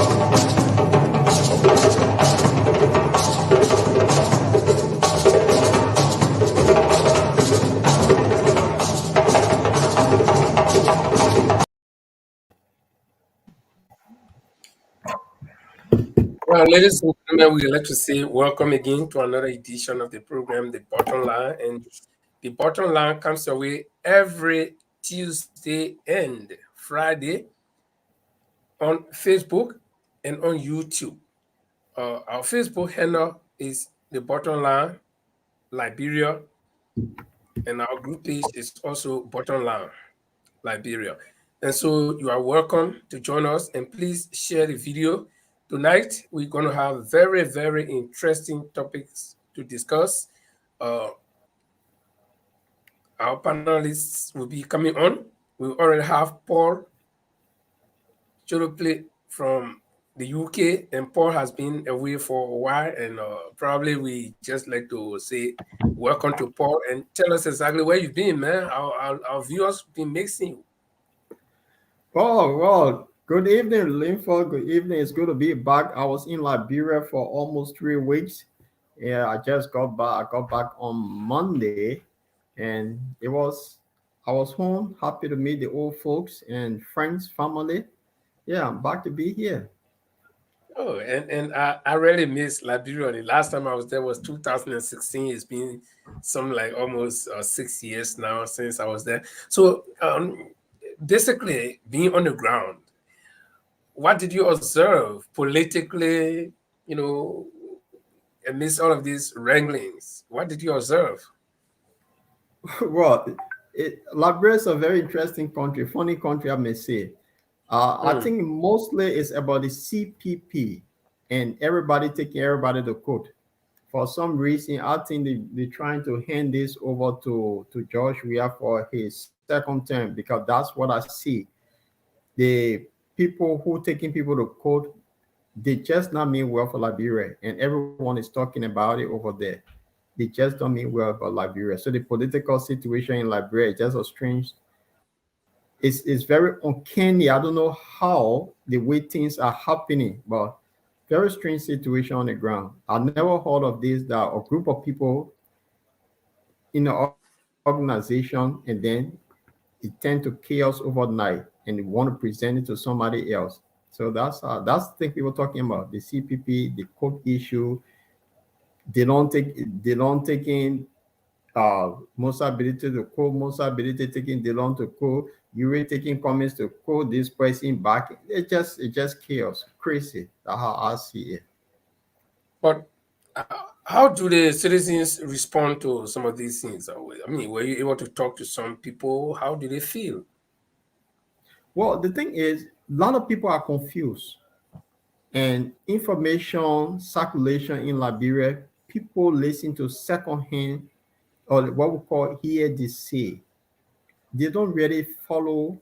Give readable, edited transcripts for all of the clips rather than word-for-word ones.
Well, ladies and gentlemen, we'd like to say welcome again to another edition of the program, The Bottom Line. And the bottom line comes your way every Tuesday and Friday on Facebook and on YouTube. Our Facebook handle is The Bottom Line Liberia, and our group page is also Bottom Line Liberia. And so you are welcome to join us, and please share the video. Tonight, we're going to have very, very interesting topics to discuss. Our panelists will be coming on. We already have Paul Cholople from the UK, and Paul has been away for a while, and probably we just like to say welcome to Paul and tell us exactly where you've been, man. Our viewers been mixing you. Oh, well, good evening, Linford. Good evening. It's good to be back. I was in Liberia for almost 3 weeks. Yeah, I just got back. I got back on Monday, and I was home, happy to meet the old folks and friends, family. Yeah, I'm back to be here. Oh, and I really miss Liberia. The last time I was there was 2016. It's been some like almost 6 years now since I was there. So basically, being on the ground, what did you observe politically, you know, amidst all of these wranglings? What did you observe? Well, Liberia is a very interesting country, funny country, I may say. I Hmm. think mostly it's about the CPP and everybody taking everybody to court. For some reason, I think they're trying to hand this over to George Weah for his second term because that's what I see. The people who taking people to court, they just not mean well for Liberia, and everyone is talking about it over there. They just don't mean well for Liberia. So the political situation in Liberia is just a strange. It's very uncanny. I don't know how the way things are happening, but very strange situation on the ground. I never heard of this that a group of people in an organization and then it tend to chaos overnight and they want to present it to somebody else. So that's the thing people talking about the CPP, the court issue. They don't take in most ability to code, most ability taking the loan to code, you were taking comments to code this person back. It just chaos, crazy. That's how I see it. But how do the citizens respond to some of these things? I mean, were you able to talk to some people? How do they feel? Well, the thing is, a lot of people are confused, and information circulation in Liberia, people listen to secondhand or what we call hear the say. They don't really follow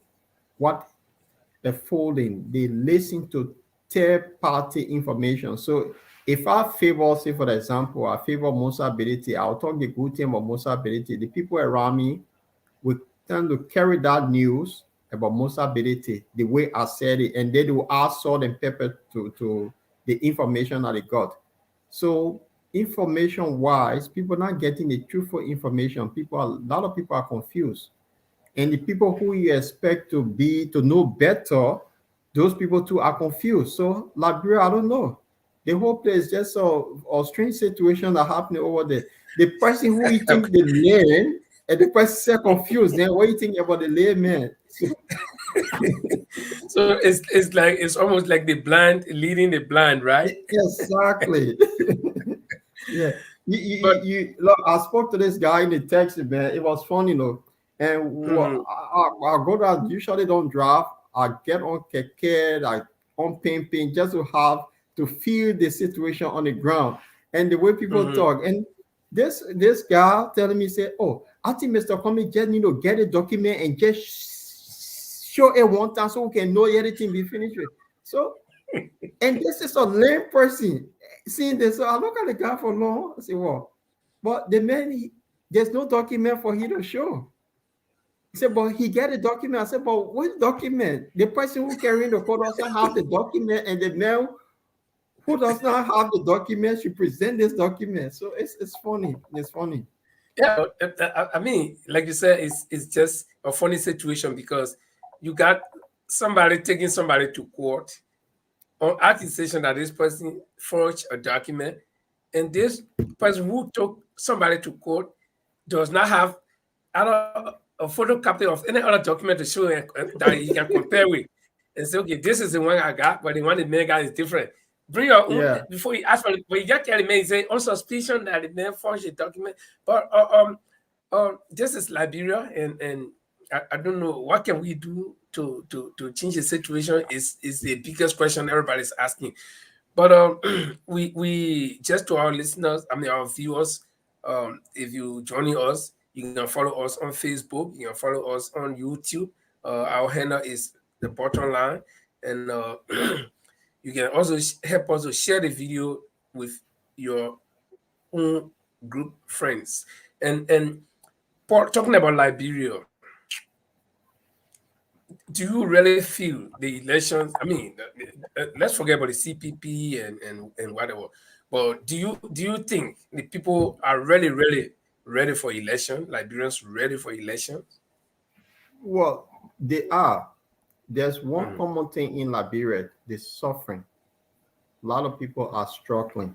what the folding, they listen to third party information. So if I favor, say for example, I favor Musa ability, I'll talk the good thing about Musa ability. The people around me will tend to carry that news about Musa ability the way I said it, and they will add salt and pepper to the information that they got. So information wise, people not getting the truthful information. A lot of people are confused, and the people who you expect to know better, those people too are confused. So Liberia, I don't know. The whole place is just a strange situation that happening over there. The person who you think they learn and the person is confused. Then what you think about the layman? So, So it's almost like the blind leading the blind, right? exactly. Yeah. But Look, I spoke to this guy in the taxi, man. It was funny, And mhm, I go down, usually don't drive. I get on keke, like on pin, just to have to feel the situation on the ground and the way people mhm. talk. And this guy telling me, say, oh, I think Mr. Cummings just need to get a document and just show it one time so we can know everything be finished with. So, and this is a lame person seeing this. So I look at the guy for long. I say, well, but the man, there's no document for him to show. said, but he get a document. I said, but what document? The person who carrying the code doesn't have the document, and the mail who does not have the document should present this document. So it's funny. It's funny. Yeah, I mean, like you said, it's just a funny situation because you got somebody taking somebody to court on accusation that this person forged a document, and this person who took somebody to court does not have a photocopy of any other document to show that he can compare with and say, okay, this is the one I got, but the one the man got is different. Bring your own Yeah. before you ask for it. But you just tell the man, say, on suspicion that the man forged a document. But this is Liberia, and I don't know what can we do to change the situation is the biggest question everybody's asking. But we just to our listeners, I mean our viewers, if you joining us, you can follow us on Facebook, you can follow us on YouTube. Our handle is the bottom line, and you can also help us to share the video with your own group friends. And talking about Liberia, do you really feel the elections? I mean, let's forget about the CPP and whatever. But do you think the people are really ready for election? Liberians ready for elections? Well, they are. There's one Mhm. common thing in Liberia: the suffering. A lot of people are struggling.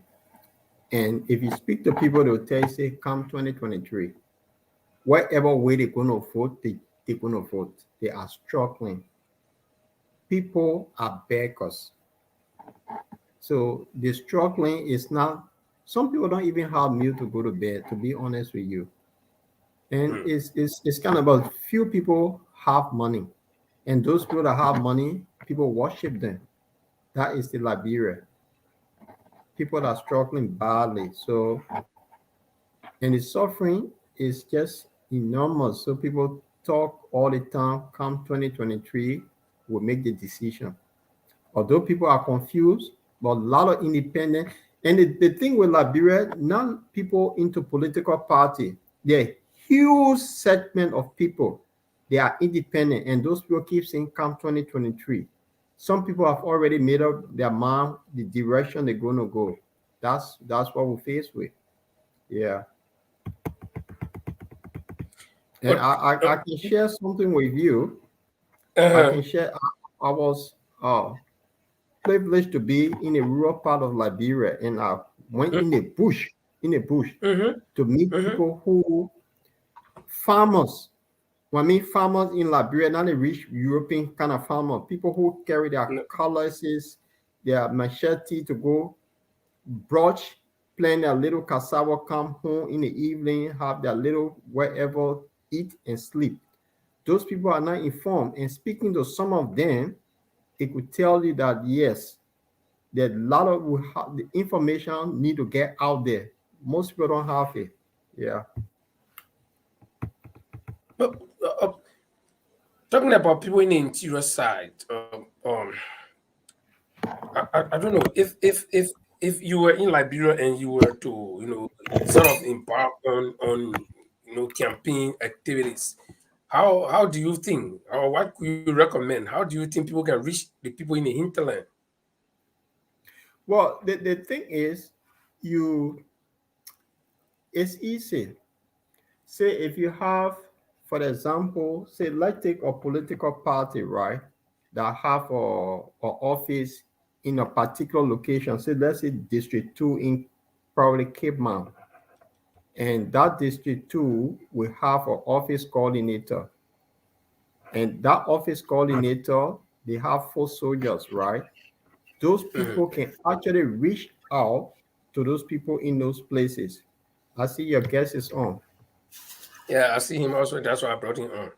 And if you speak to people, they'll tell you, say, come 2023, whatever way they're going to vote, they're going to vote. They are struggling. People are beggars. So the struggling is not, some people don't even have meal to go to bed, to be honest with you. And Mm. it's kind of about few people have money. And those people that have money, people worship them. That is the Liberia. People are struggling badly. So, and the suffering is just enormous. So people talk all the time, come 2023, we'll make the decision. Although people are confused, but a lot of independent. And the thing with Liberia, non people into political party, they're huge segment of people. They are independent, and those people keep saying come 2023. Some people have already made up their mind the direction they're going to go. That's what we're faced with. Yeah. And But I can share something with you. I uh, can share. I was privileged to be in a rural part of Liberia, and I went in a bush, mm-hmm, to meet mm-hmm, people who farmers. When I mean farmers in Liberia, not a rich European kind of farmer, people who carry their cutlasses, their machete to go brush, plant their little cassava, come home in the evening, have their little wherever, eat and sleep. Those people are not informed. And speaking to some of them, it could tell you that yes, that a lot of the information need to get out there. Most people don't have it. Yeah. but talking about people in the interior side, I don't know if you were in Liberia and you were to sort of embark on campaign activities, how do you think, or what could you recommend? How do you think people can reach the people in the hinterland? Well, the thing is, you it's easy. Say if you have, for example, say let's take a political party, right? That have a office in a particular location. Say let's say District 2 in probably Cape Mount. And that District 2 will have an office coordinator. And that office coordinator, they have 4 soldiers, right? Those Mhm. people can actually reach out to those people in those places. I see your guest is on. Yeah, I see him also. That's why I brought him on.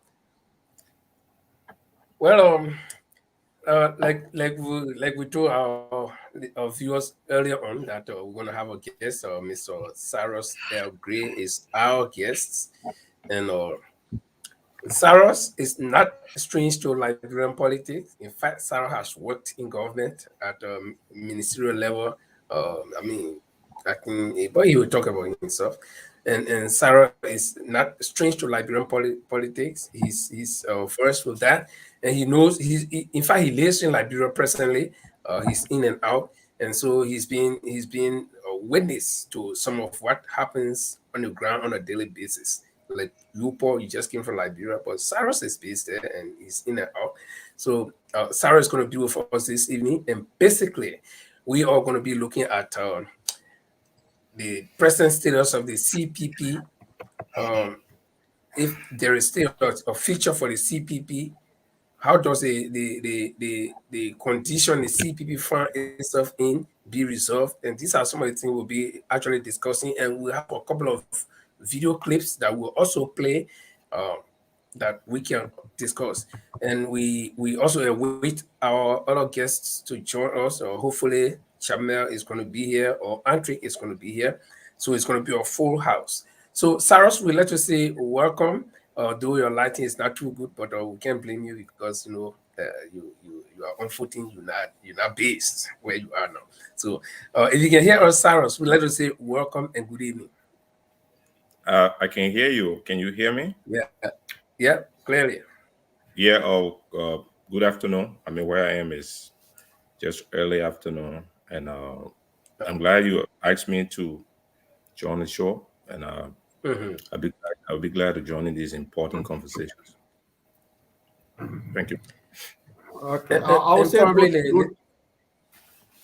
Well, like we told our viewers earlier on that we're gonna have a guest. Mr. Saros L. Gray is our guest, and Saros is not strange to Liberian politics. In fact, Saros has worked in government at ministerial level. I mean, I can, but he will talk about himself. and Sarah is not strange to Liberian politics. He's versed with that, and he knows in fact he lives in Liberia presently. He's in and out, and so he's been a witness to some of what happens on the ground on a daily basis. Like you, Paul, you just came from Liberia, but Cyrus is based there and he's in and out. So Sarah is going to be with us this evening, and basically, we are going to be looking at the present status of the CPP, um, if there is still a future for the CPP, how does the condition the CPP found itself in be resolved? And these are some of the things we'll be actually discussing. And we'll have a couple of video clips that will also play uh, that we can discuss. And we also await our other guests to join us. Or hopefully, Chamel is going to be here or Antrick is going to be here. So it's going to be a full house. So, Saros, we let you say welcome. Though your lighting is not too good, but we can't blame you because you are on footing. You're not based where you are now. So if you can hear us, Saros, we let us say welcome and good evening. I can hear you. Can you hear me? Yeah, clearly. Yeah. Good afternoon. I mean, where I am is just early afternoon, and I'm glad you asked me to join the show, and Mhm. I'll be glad to join in these important conversations. Thank you. Okay, I would And say probably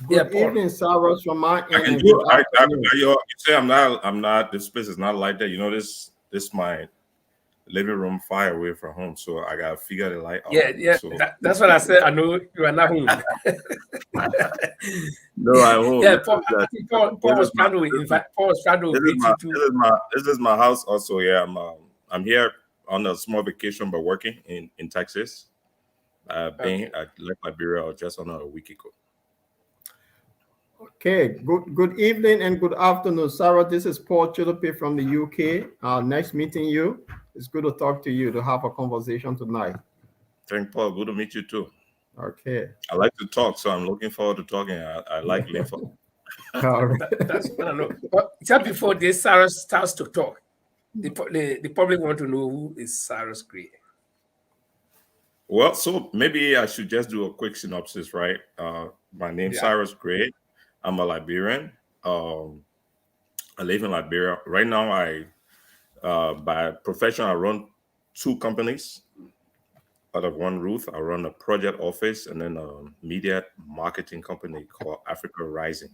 yeah, good Paul. evening, Cyrus, from my I end, can and do. good I afternoon. you say I'm not. This place is not like that. You know this my living room far away from home, so I gotta figure the light out. Yeah. So That's what I said. I know you are not home. no, I won't. Yeah, Paul. I think Paul was trying to invite. Paul was trying to invite you to. This is my house also. Yeah, I'm here on a small vacation, but working in Texas. Okay. I left Liberia just on a week ago. Okay, good evening and good afternoon, Sarah. This is Paul Chilope from the UK. Nice meeting you. It's good to talk to you to have a conversation tonight. Thank Paul. Good to meet you too. Okay. I like to talk, so I'm looking forward to talking. I like info. All right. That's what I know. But just before this, Sarah starts to talk, the public want to know who is Cyrus Gray. Well, so maybe I should just do a quick synopsis, right? My name's Yeah. Cyrus Gray. I'm a Liberian. Um, I live in Liberia right now. By profession, I run two companies out of one roof. I run a project office and then a media marketing company called Africa Rising.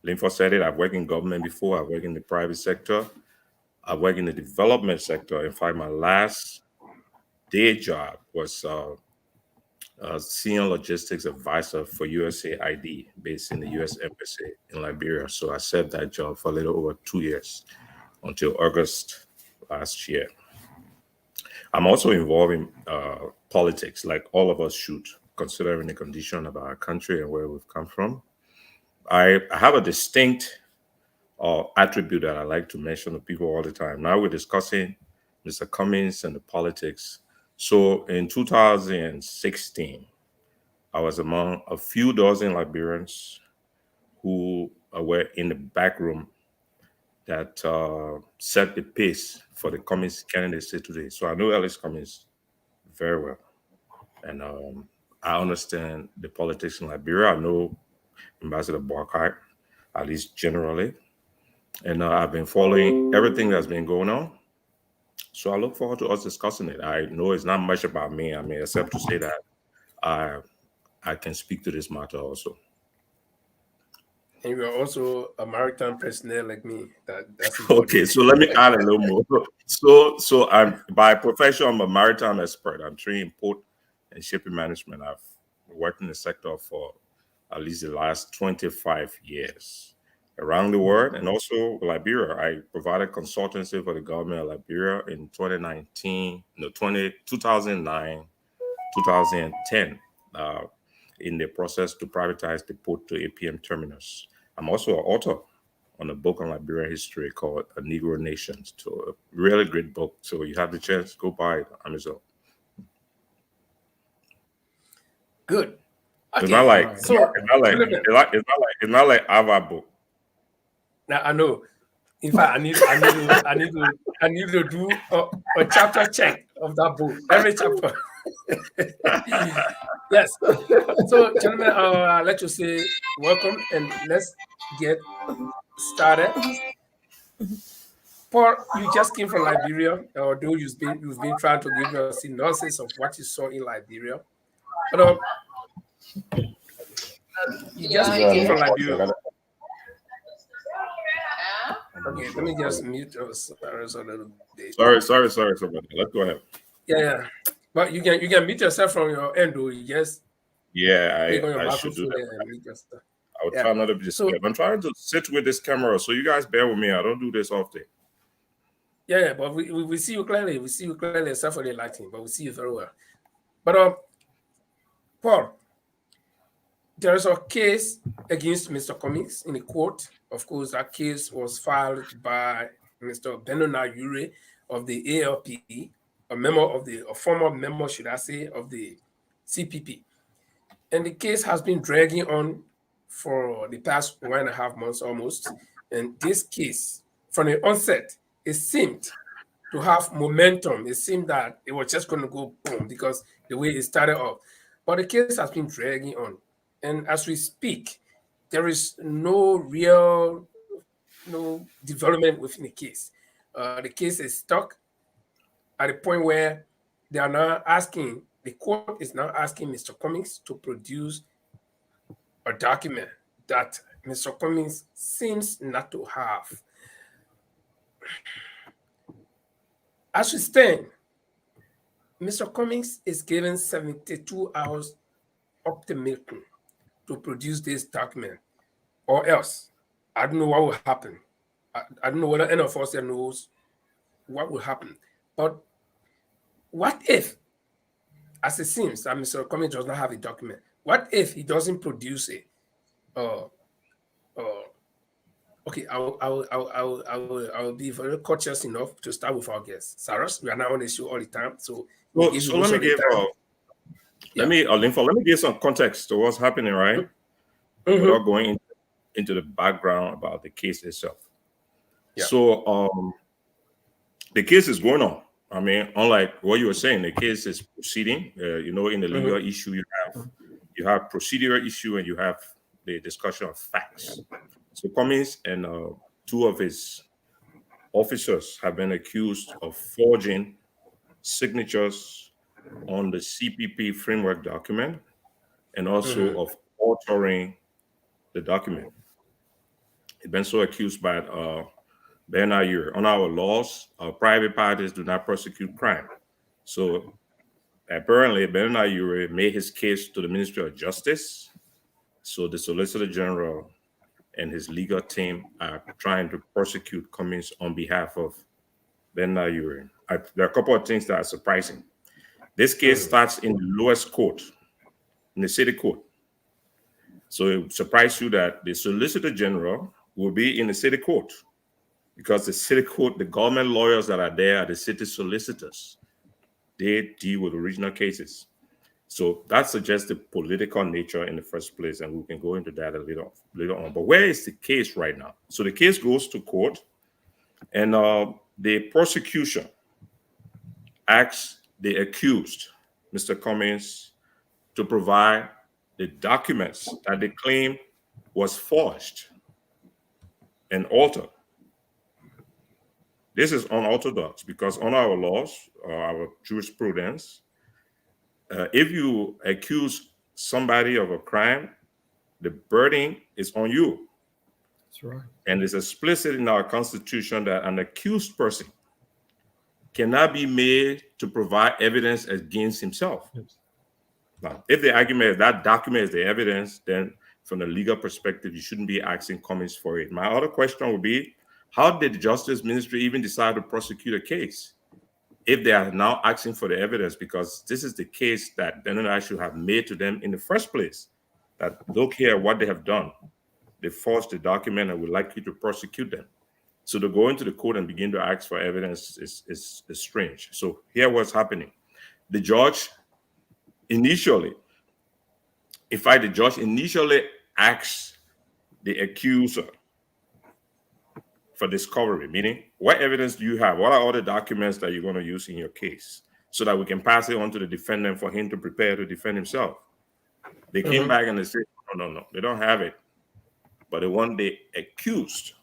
Linford said it. I've worked in government before. I've worked in the private sector. I've worked in the development sector. In fact, my last day job was senior logistics advisor for USAID based in the US Embassy in Liberia. So I served that job for a little over 2 years until August last year. I'm also involved in politics, like all of us should, considering the condition of our country and where we've come from. I have a distinct attribute that I like to mention to people all the time. Now we're discussing Mr. Cummings and the politics. So in 2016, I was among a few dozen Liberians who were in the back room that set the pace for the Cummings candidacy today. So I know Alice Cummings very well. And I understand the politics in Liberia. I know Ambassador Barkart, at least generally. And I've been following everything that's been going on. So I look forward to us discussing it. I know it's not much about me. I mean, except to say that I I can speak to this matter also. And you are also a maritime personnel like me. That's Okay, important. so let me add a little more. So I'm by profession, I'm a maritime expert. I'm trained in port and shipping management. I've worked in the sector for at least the last 25 years around the world and also Liberia. I provided consultancy for the government of Liberia in 2019, no, 2009, 2010, in the process to privatize the port to APM terminus. I'm also an author on a book on Liberian history called A Negro Nation. So a really great book. So you have the chance, go buy it on Amazon. Good. It's not Okay. All like right. So, it's not like Philip, it's not like Ava book. now I know In fact, I need to do a chapter check of that book. Every chapter. Yes. So, gentlemen, I'll let you say welcome and let's get started. Paul, you just came from Liberia, although you've been trying to give us a synopsis of what you saw in Liberia. But you just Yeah, came from network. Liberia. Okay, let me just mute us a little bit. Sorry, somebody. Let's go ahead. Yeah, yeah. But you can mute yourself from your end, though. You just Yeah, click on your I should do microphone that. there and mute yourself. I'll Yeah. try not to be So disturbed. I'm trying to sit with this camera, so you guys bear with me. I don't do this often. yeah, but we see you clearly. We see you clearly, except for the lighting, but we see you very well. But Paul, there is a case against Mr. Cummings in the court. Of course, that case was filed by Mr. Benona Ure of the ALP, a former member, should I say, of the CPP. And the case has been dragging on for the past 1.5 months almost. And this case, from the onset, it seemed to have momentum. It seemed that it was just going to go boom because the way it started off. But the case has been dragging on. And as we speak, there is no development within the case. The case is stuck at a point where the court is now asking Mr. Cummings to produce a document that Mr. Cummings seems not to have. As we stand, Mr. Cummings is given 72 hours ultimatum to produce this document, or else I don't know what will happen. I don't know whether any of us here knows what will happen. But what if, as it seems that Mr. Cummings does not have a document, what if he doesn't produce it? Uh, uh, Okay, I will be very courteous enough to start with our guests. Saras, we are now on the show all the time, so we So, give you so most let me of the give time. Yeah. let me give some context to what's happening, right? Mm-hmm. Without going into the background about the case itself. Yeah. So, the case is going on. I mean, unlike what you were saying, the case is proceeding. In the legal Mm-hmm. issue, you have procedural issue and you have the discussion of facts. So Cummings and two of his officers have been accused of forging signatures on the CPP framework document and also Mm-hmm. of altering the document. He's been so accused by Bernard Ure. On our laws, private parties do not prosecute crime. So apparently, Bernard Ure made his case to the Ministry of Justice. So the Solicitor General and his legal team are trying to prosecute Cummings on behalf of Bernard Ure. There are a couple of things that are surprising. This case Mm-hmm. starts in the lowest court, in the city court. So it surprised you that the Solicitor General will be in the city court because the city court, the government lawyers that are there are the city solicitors. They deal with original cases. So that suggests the political nature in the first place, and we can go into that later on. But where is the case right now? So the case goes to court, and the prosecution asks the accused, Mr. Cummings, to provide the documents that they claim was forged and altered. This is unorthodox because on our laws, our jurisprudence, if you accuse somebody of a crime, the burden is on you. That's right. And it's explicit in our Constitution that an accused person cannot be made to provide evidence against himself. Yes. Now, if the argument is that document is the evidence, then from the legal perspective, you shouldn't be asking Cummings for it. My other question would be, how did the Justice Ministry even decide to prosecute a case if they are now asking for the evidence? Because this is the case that Ben and I should have made to them in the first place, that look here what they have done. They forged the document and would like you to prosecute them. So to go into the court and begin to ask for evidence is strange. So here what's happening. The judge initially, in fact, the judge initially asks the accuser for discovery, meaning what evidence do you have? What are all the documents that you're going to use in your case so that we can pass it on to the defendant for him to prepare to defend himself? They came back and they said, no, they don't have it. But the one they accused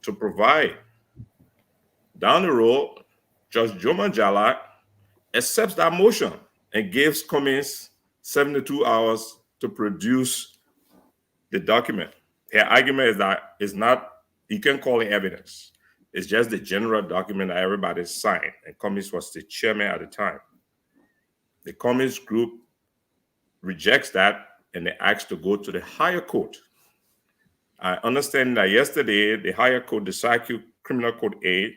to provide down the road, Judge Joma Jala accepts that motion and gives Cummings 72 hours to produce the document. Her argument is that it's not, you can call it evidence. It's just the general document that everybody signed. And Cummings was the chairman at the time. The Cummings group rejects that and they ask to go to the higher court. I understand that yesterday, the higher court, the Circuit Criminal Court A,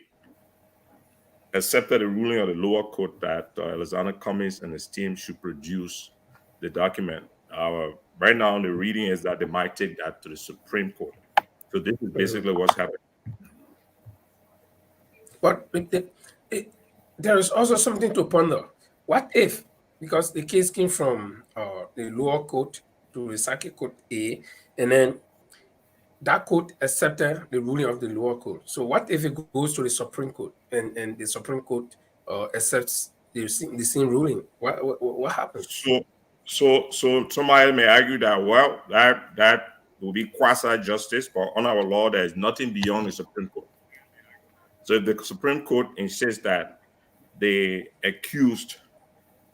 accepted the ruling of the lower court that Alexander Cummings and his team should produce the document. Right now, the reading is that they might take that to the Supreme Court. So this is basically what's happening. But there is also something to ponder. What if, because the case came from the lower court to the Circuit Court A, and then that court accepted the ruling of the lower court. So what if it goes to the Supreme Court and the Supreme Court accepts the same ruling? What happens? So somebody may argue that, well, that will be quasi-justice, but on our law, there is nothing beyond the Supreme Court. So if the Supreme Court insists that the accused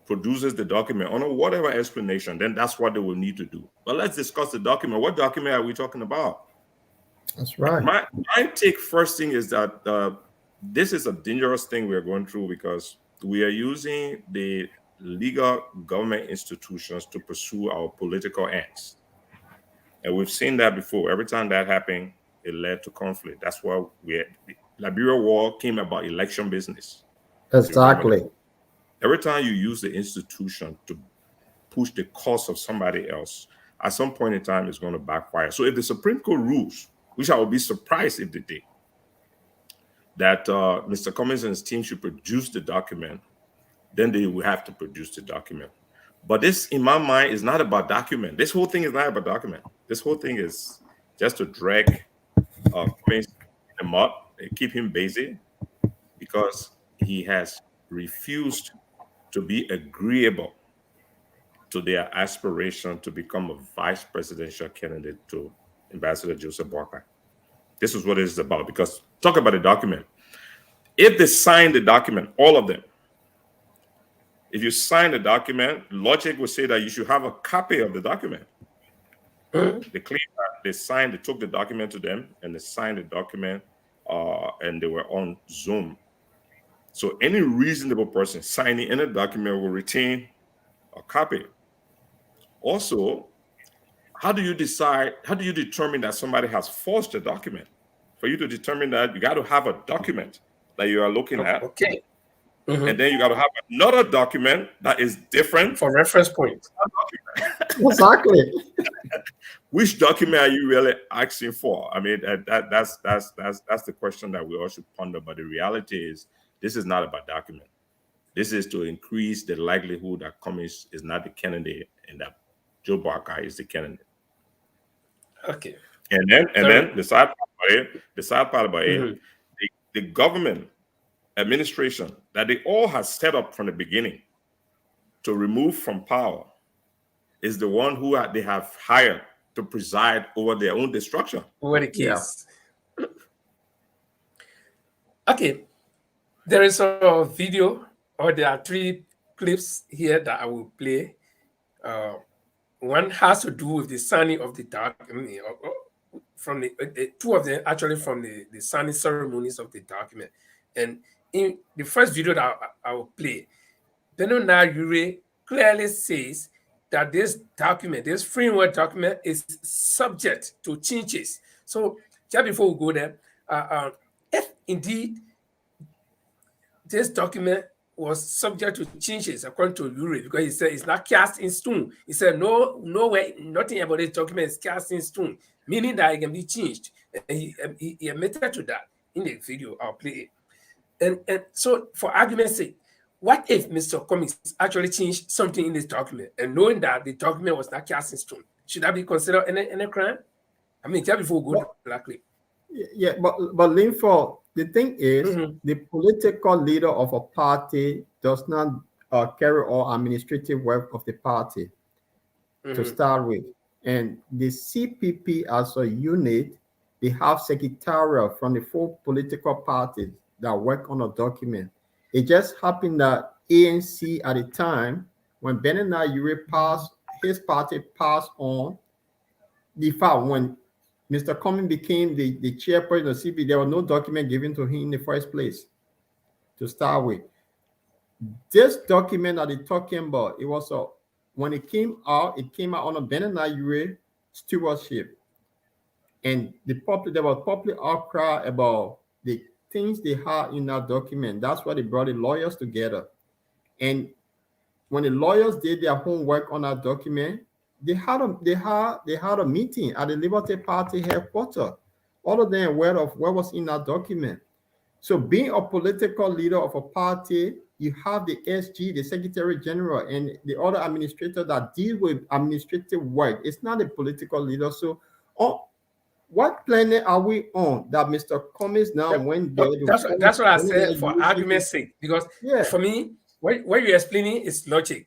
produces the document on whatever explanation, then that's what they will need to do. But let's discuss the document. What document are we talking about? That's right. My take first thing is that this is a dangerous thing we are going through because we are using the legal government institutions to pursue our political ends. And we've seen that before. Every time that happened, it led to conflict. That's why the Liberia War came about election business. Exactly. Every time you use the institution to push the cause of somebody else, at some point in time, it's going to backfire. So if the Supreme Court rules, which I would be surprised if they did, that Mr. Cummings and his team should produce the document, then they will have to produce the document. But this, in my mind, is not about document. This whole thing is not about document. This whole thing is just to drag Cummings in the mud and keep him busy because he has refused to be agreeable to their aspiration to become a vice presidential candidate to Ambassador Joseph Boakai. This is what it is about, because talk about the document. If they sign the document, all of them, if you sign the document, logic would say that you should have a copy of the document. They claim that they signed, they took the document to them and they signed the document and they were on Zoom. So any reasonable person signing any document will retain a copy. Also, how do you determine that somebody has forged a document? For you to determine that, you got to have a document that you are looking at. Okay. And then you got to have another document that is different for reference point. Exactly. Which document are you really asking for? I mean, that's the question that we all should ponder. But the reality is, this is not about document. This is to increase the likelihood that Cummings is not the candidate and that Joe Boakai is the candidate. Okay. And then the sad part about it, the government administration that they all have set up from the beginning to remove from power is the one who they have hired to preside over their own destruction. Over the case. Yeah. Okay. There is a video, or there are 3 clips here that I will play. One has to do with the signing of the document, from the 2 of them actually from the signing ceremonies of the document. And in the first video that I will play, Beno Yure clearly says that this document, this framework document, is subject to changes. So just before we go there, if indeed this document was subject to changes according to Yure, because he said it's not cast in stone. He said no way, nothing about this document is cast in stone, meaning that it can be changed. And he admitted to that in the video. I'll play it. And so, for argument's sake, what if Mr. Cummings actually changed something in this document, and knowing that the document was not cast in stone, should that be considered any crime? I mean, just before we go to that clip. Yeah, but Linford, the thing is, Mm-hmm. the political leader of a party does not carry all administrative work of the party to Mm-hmm. start with. And the CPP as a unit, they have secretarial from the four political parties that work on a document. It just happened that ANC at the time, when Bernard Ure passed, his party passed on, the fact when Mr. Cummings became the chairperson of CPP, there was no document given to him in the first place to start with. This document that they're talking about, it was a when it came out on a Benanayure stewardship. And there was public outcry about the things they had in that document. That's why they brought the lawyers together. And when the lawyers did their homework on that document, they had a meeting at the Liberty Party headquarters. All of them aware of what was in that document. So being a political leader of a party, you have the SG, the Secretary General, and the other administrator that deal with administrative work. It's not a political leader. So what planet are we on that Mr. Cummings now Yep. went there But to that's force what I said Benedict for Uwase? argument's sake, because Yeah, for me, what you're explaining is logic,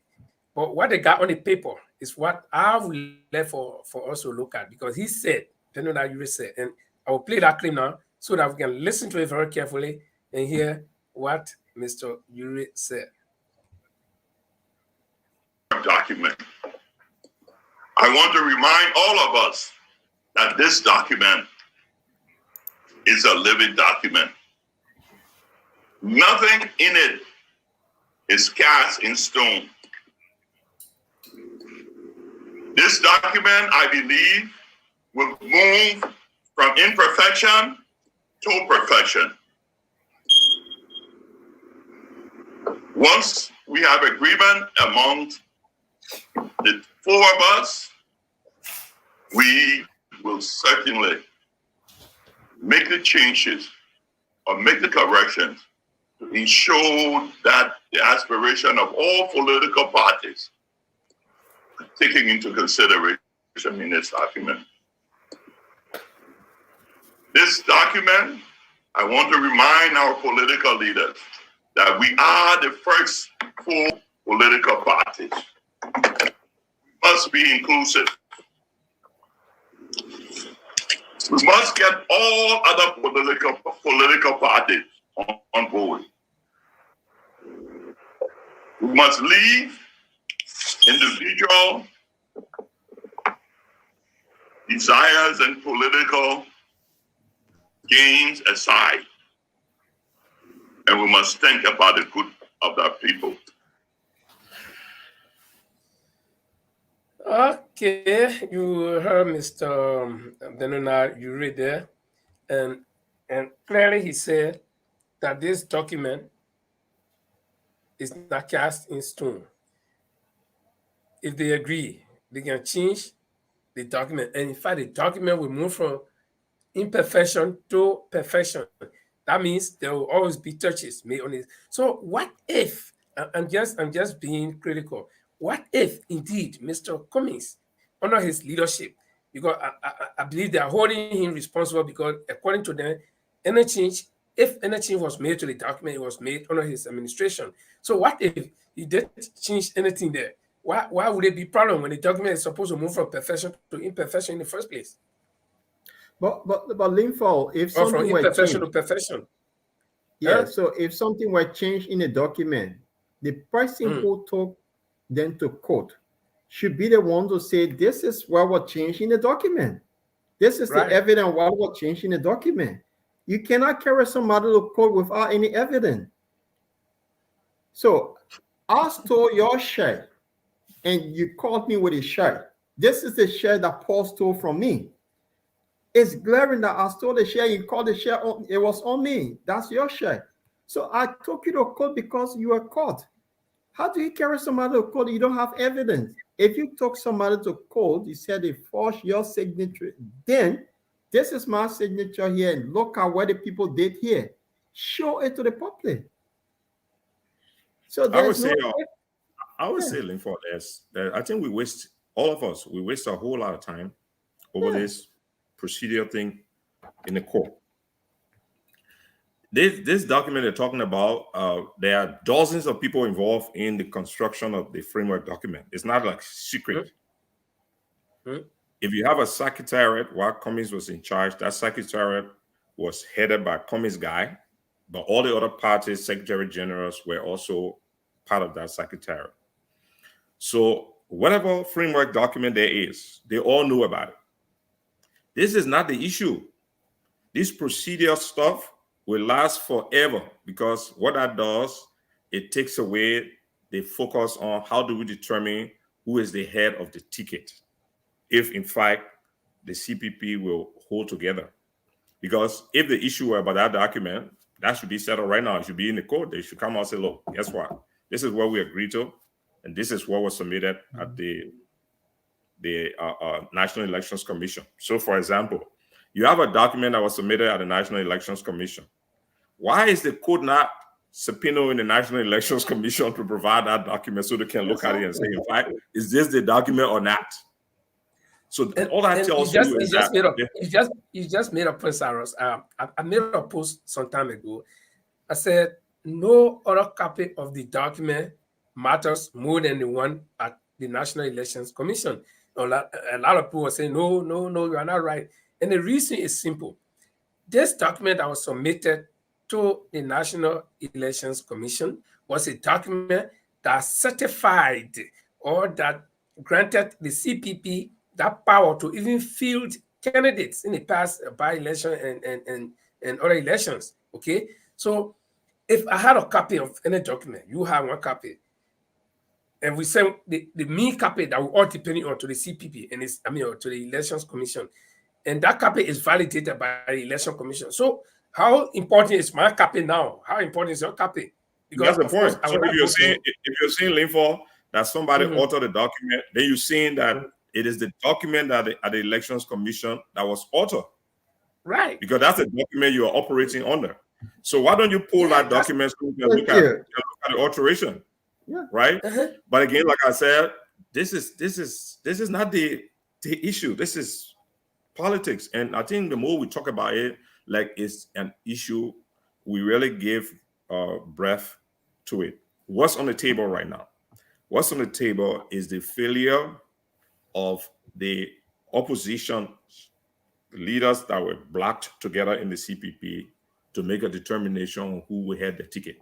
but what they got on the paper is what I would left for us to look at, because he said, depending on that you said, and I will play that clip now so that we can listen to it very carefully and hear what Mr. Yuri said. Document. I want to remind all of us that this document is a living document. Nothing in it is cast in stone. This document, I believe, will move from imperfection to perfection. Once we have agreement among the four of us, we will certainly make the changes or make the corrections to ensure that the aspiration of all political parties are taken into consideration in this document. This document, I want to remind our political leaders that we are the first four political parties. We must be inclusive. We must get all other political parties on board. We must leave individual desires and political gains aside. And we must think about the good of our people. Okay, you heard Mr. Bernard Yuri there, and clearly he said that this document is not cast in stone. If they agree, they can change the document, and in fact, the document will move from imperfection to perfection. That means there will always be touches made on it. So, what if? I'm just being critical. What if indeed Mr. Cummings, under his leadership, because I believe they are holding him responsible because according to them, any change, if any change was made to the document, it was made under his administration. So what if he didn't change anything there? Why would it be a problem when the document is supposed to move from perfection to imperfection in the first place? but Linford, if Or from something were imperfection to changed, perfection? yeah. Huh? So if something were changed in a document, the person Mm, who took them to court should be the one to say this is what was changed in the document. This is the right. evidence what was changed in the document. You cannot carry somebody to court without any evidence. So I stole your shirt and you caught me with a shirt. This is the shirt that Paul stole from me. It's glaring that I stole the shirt. You called the shirt on, it was on me. That's your shirt. So I took you to court because you were caught. How do you carry somebody to court? You don't have evidence. If you took somebody to court, you said they forged your signature, then this is my signature here. And look at what the people did here. Show it to the public. So I would there's say, no yeah, Linford, that I think all of us, we waste a whole lot of time over yeah. this procedure thing. in the court. This document they're talking about, there are dozens of people involved in the construction of the framework document. It's not like secret. If you have a secretariat while Cummings was in charge, that secretariat was headed by Cummings guy, but all the other parties, secretary generals, were also part of that secretariat. So whatever framework document there is, they all knew about it. This is not the issue. This procedural stuff will last forever, because what that does, it takes away the focus on how do we determine who is the head of the ticket, if in fact the CPP will hold together. Because if the issue were about that document, that should be settled right now. It should be in the court. They should come out and say, look, guess what? This is what we agreed to, and this is what was submitted at the National Elections Commission. So, for example, you have a document that was submitted at the National Elections Commission. Why is the court not subpoenaing the National Elections Commission to provide that document so they can look at it and say, in fact, is this the document or not? So all that tells you is that you just made a point, Cyrus. I made a post some time ago. I said no other copy of the document matters more than the one at the National Elections Commission. A lot of people are saying no, you are not right, and the reason is simple. This document that was submitted to the National Elections Commission was a document that certified or that granted the CPP that power to even field candidates in the past by-election and other elections. Okay, so if I had a copy of any document, you have one copy, and we send the main copy that we all depending on to the CPP and to the Elections Commission, and that copy is validated by the Election Commission. So how important is my copy now? How important is your copy? Because that's the point. So if you're saying, Linford, that somebody altered the document, then you're saying that it is the document at the Elections Commission that was altered. Right. Because that's the document you are operating under. So why don't you pull that document so you can look at the alteration? Yeah. Right? But again, like I said, this is not the issue. This is politics. And I think the more we talk about it, like it's an issue, we really give breath to it. What's on the table right now? What's on the table is the failure of the opposition leaders that were blocked together in the CPP to make a determination on who will head the ticket.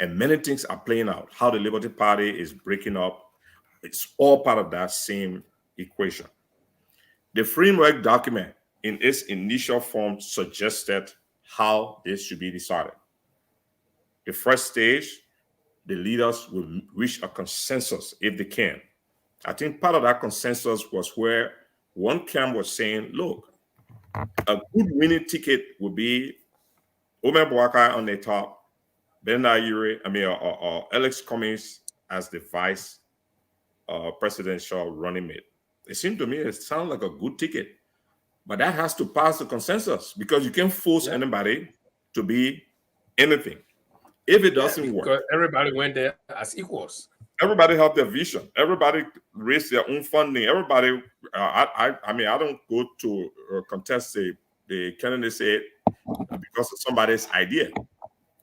And many things are playing out. How the Liberty Party is breaking up, it's all part of that same equation. The framework document in its initial form suggested how this should be decided. The first stage, the leaders will reach a consensus if they can. I think part of that consensus was where one camp was saying, look, a good winning ticket would be Omer Boakai on the top, or Alex Cummings as the vice presidential running mate. It seemed to me it sounded like a good ticket, but that has to pass the consensus because you can't force anybody to be anything. If it doesn't work, everybody went there as equals. Everybody helped their vision. Everybody raised their own funding. Everybody, I don't go to contest the candidacy because of somebody's idea.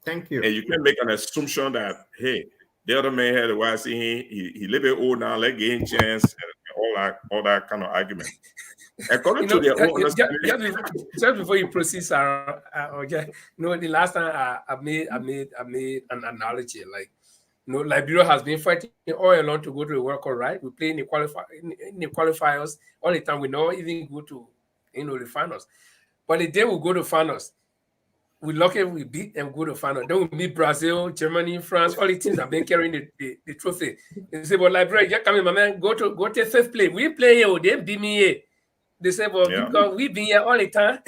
Thank you. And you can make an assumption that, hey, the other man had a wife, he live it old now, let's give him chance, and all that kind of argument. According to their own understanding. Just before you proceed, Sarah, the last time I made an analogy, like, Liberia has been fighting all along to go to the World Cup, right? We play in the qualifiers all the time. We don't even go to, the finals. But the day we go to finals, we lucky we beat and go to finals. Then we meet Brazil, Germany, France, all the teams have been carrying the trophy. They say, well, Liberia, you come in, my man, go to fifth place. We play here, they beat me here. They say, well, because we've been here all the time.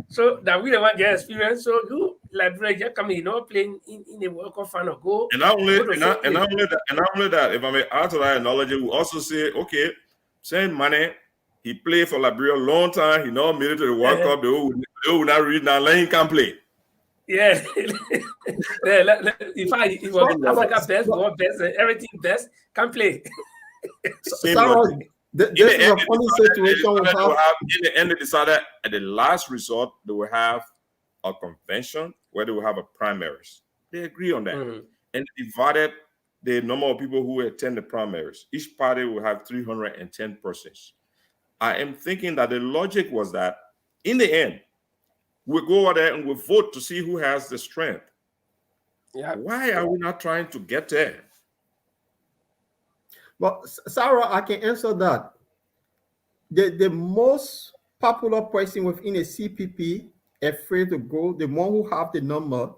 So that we don't want to get experience. So you, Liberia, come in, playing in the World Cup final. Go. And not only that, if I may add to that analogy, we also say, okay, same money. He played for Liberia a long time. He now made it to the World Cup. They will not read now. Let him can play. Yeah. In fact, he was Africa best, world best, everything best. Can play. In This the is end, a funny situation we have. in the end, they decided at the last resort they will have a convention where they will have a primaries. They agree on that, Mhm. and they divided the number of people who attend the primaries. Each party will have 310 persons. I am thinking that the logic was that in the end, we go over there and we vote to see who has the strength. Yeah. Why are we not trying to get there? But Sarah, I can answer that. The most popular person within a CPP afraid to go, the one who have the number,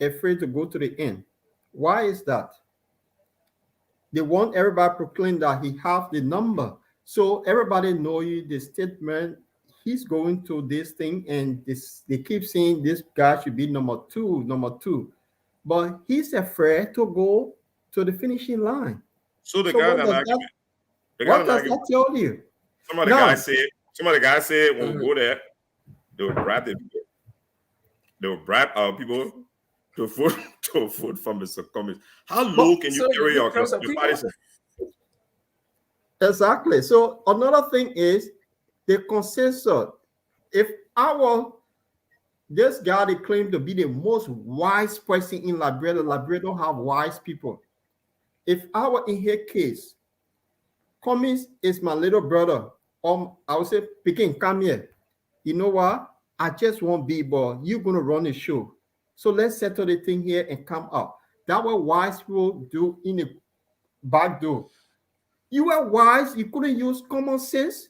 afraid to go to the end. Why is that? They want everybody proclaim that he have the number. So everybody know you the statement he's going to this thing, and this they keep saying this guy should be number two, number two. But he's afraid to go to the finishing line. So the So guy got an argument. The guy got what an does argument. that tell you? Some Now, of the guys said when we Mhm. go there, they will bribe the people. They will bribe our people to vote to vote for Mr. Cummings. How but low can you So carry the trust of your people. party? exactly. So another thing is the consensus. If our this guy they claim to be the most wise person in Liberia don't have wise people. If our in here case, Cummings is my little brother, I would say, Peking, come here. You know what? I just want B-ball. You're gonna run the show. So let's settle the thing here and come up. That what wise people do in the back door. You were wise, you couldn't use common sense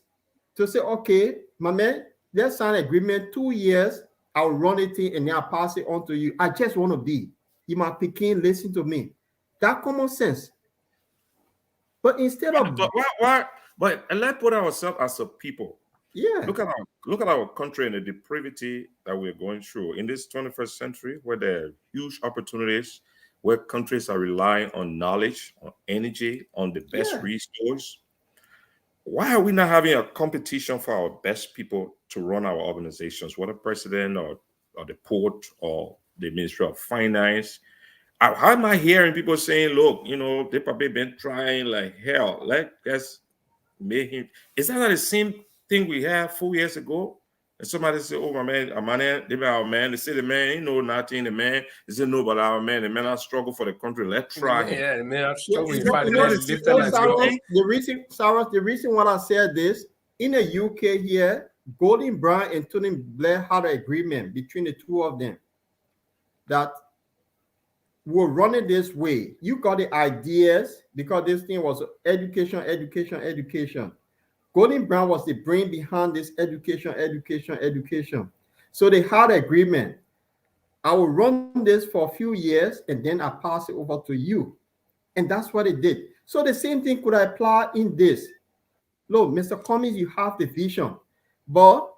to say, okay, my man, let's sign an agreement 2 years. I'll run it in and then I'll pass it on to you. I just want to be. You might Peking, listen to me. That common sense. But instead of Why? But let's put ourselves as a people. yeah, Look at our country and the depravity that we're going through in this 21st century, where there are huge opportunities, where countries are relying on knowledge, on energy, on the best yeah, resource. Why are we not having a competition for our best people to run our organizations, whether president or the port or the Ministry of Finance? How am I hearing people saying, look, they probably been trying like hell. Let's make him. Is that not the same thing we had 4 years ago? And somebody said, oh, my man, they be our man. They say the man, he know nothing. The man, they say, no, but our man, the man, I struggle for the country. Let's try him. Yeah, the man, I'm yeah. struggling. You In know, fact, you the know, man Is you lifted know, that the same Nigeria up. thing? Sarah, the reason why I said this in the UK here, Golden Brown and Tony Blair had an agreement between the two of them that we're running this way. You got the ideas because this thing was education, education, education. Golden Brown was the brain behind this education, education, education. So they had an agreement. I will run this for a few years and then I pass it over to you. And that's what it did. So the same thing could apply in this. Look, Mr. Cummings, you have the vision, but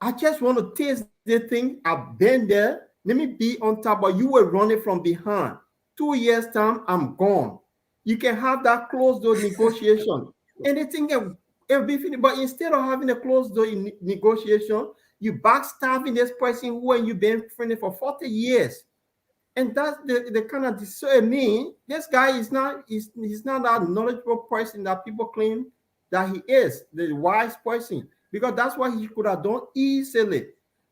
I just want to taste the thing. I've been there. Let me be on top, but you were running from behind. 2 years time, I'm gone. You can have that closed door negotiation. Anything it will be finished. But instead of having a closed door negotiation, you backstabbing this person who you've been friendly for 40 years. And that's the kind of so I mean, this guy is not he's not that knowledgeable person that people claim that he is, the wise person, because that's what he could have done easily.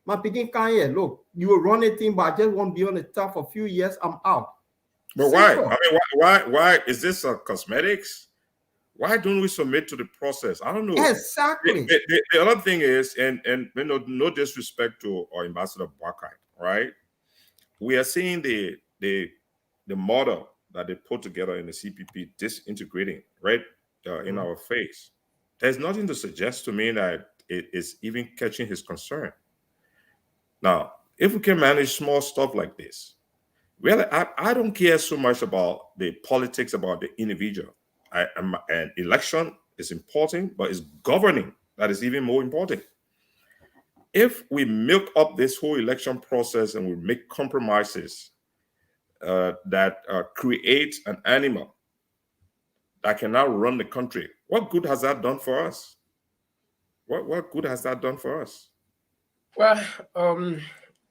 My picking can here, look, you will run a team, but I just won't be on the top for a few years. I'm out. But why? I Simple. mean, why is this a cosmetics? Why don't we submit to the process? I don't know. Exactly. The other thing is, and no disrespect to our ambassador Barkite, right? We are seeing the model that they put together in the CPP disintegrating right in our face. There's nothing to suggest to me that it is even catching his concern. Now, if we can manage small stuff like this, really, I don't care so much about the politics about the individual. An election is important, but it's governing that is even more important. If we milk up this whole election process and we make compromises that create an animal that can now run the country, what good has that done for us? What good has that done for us? Well,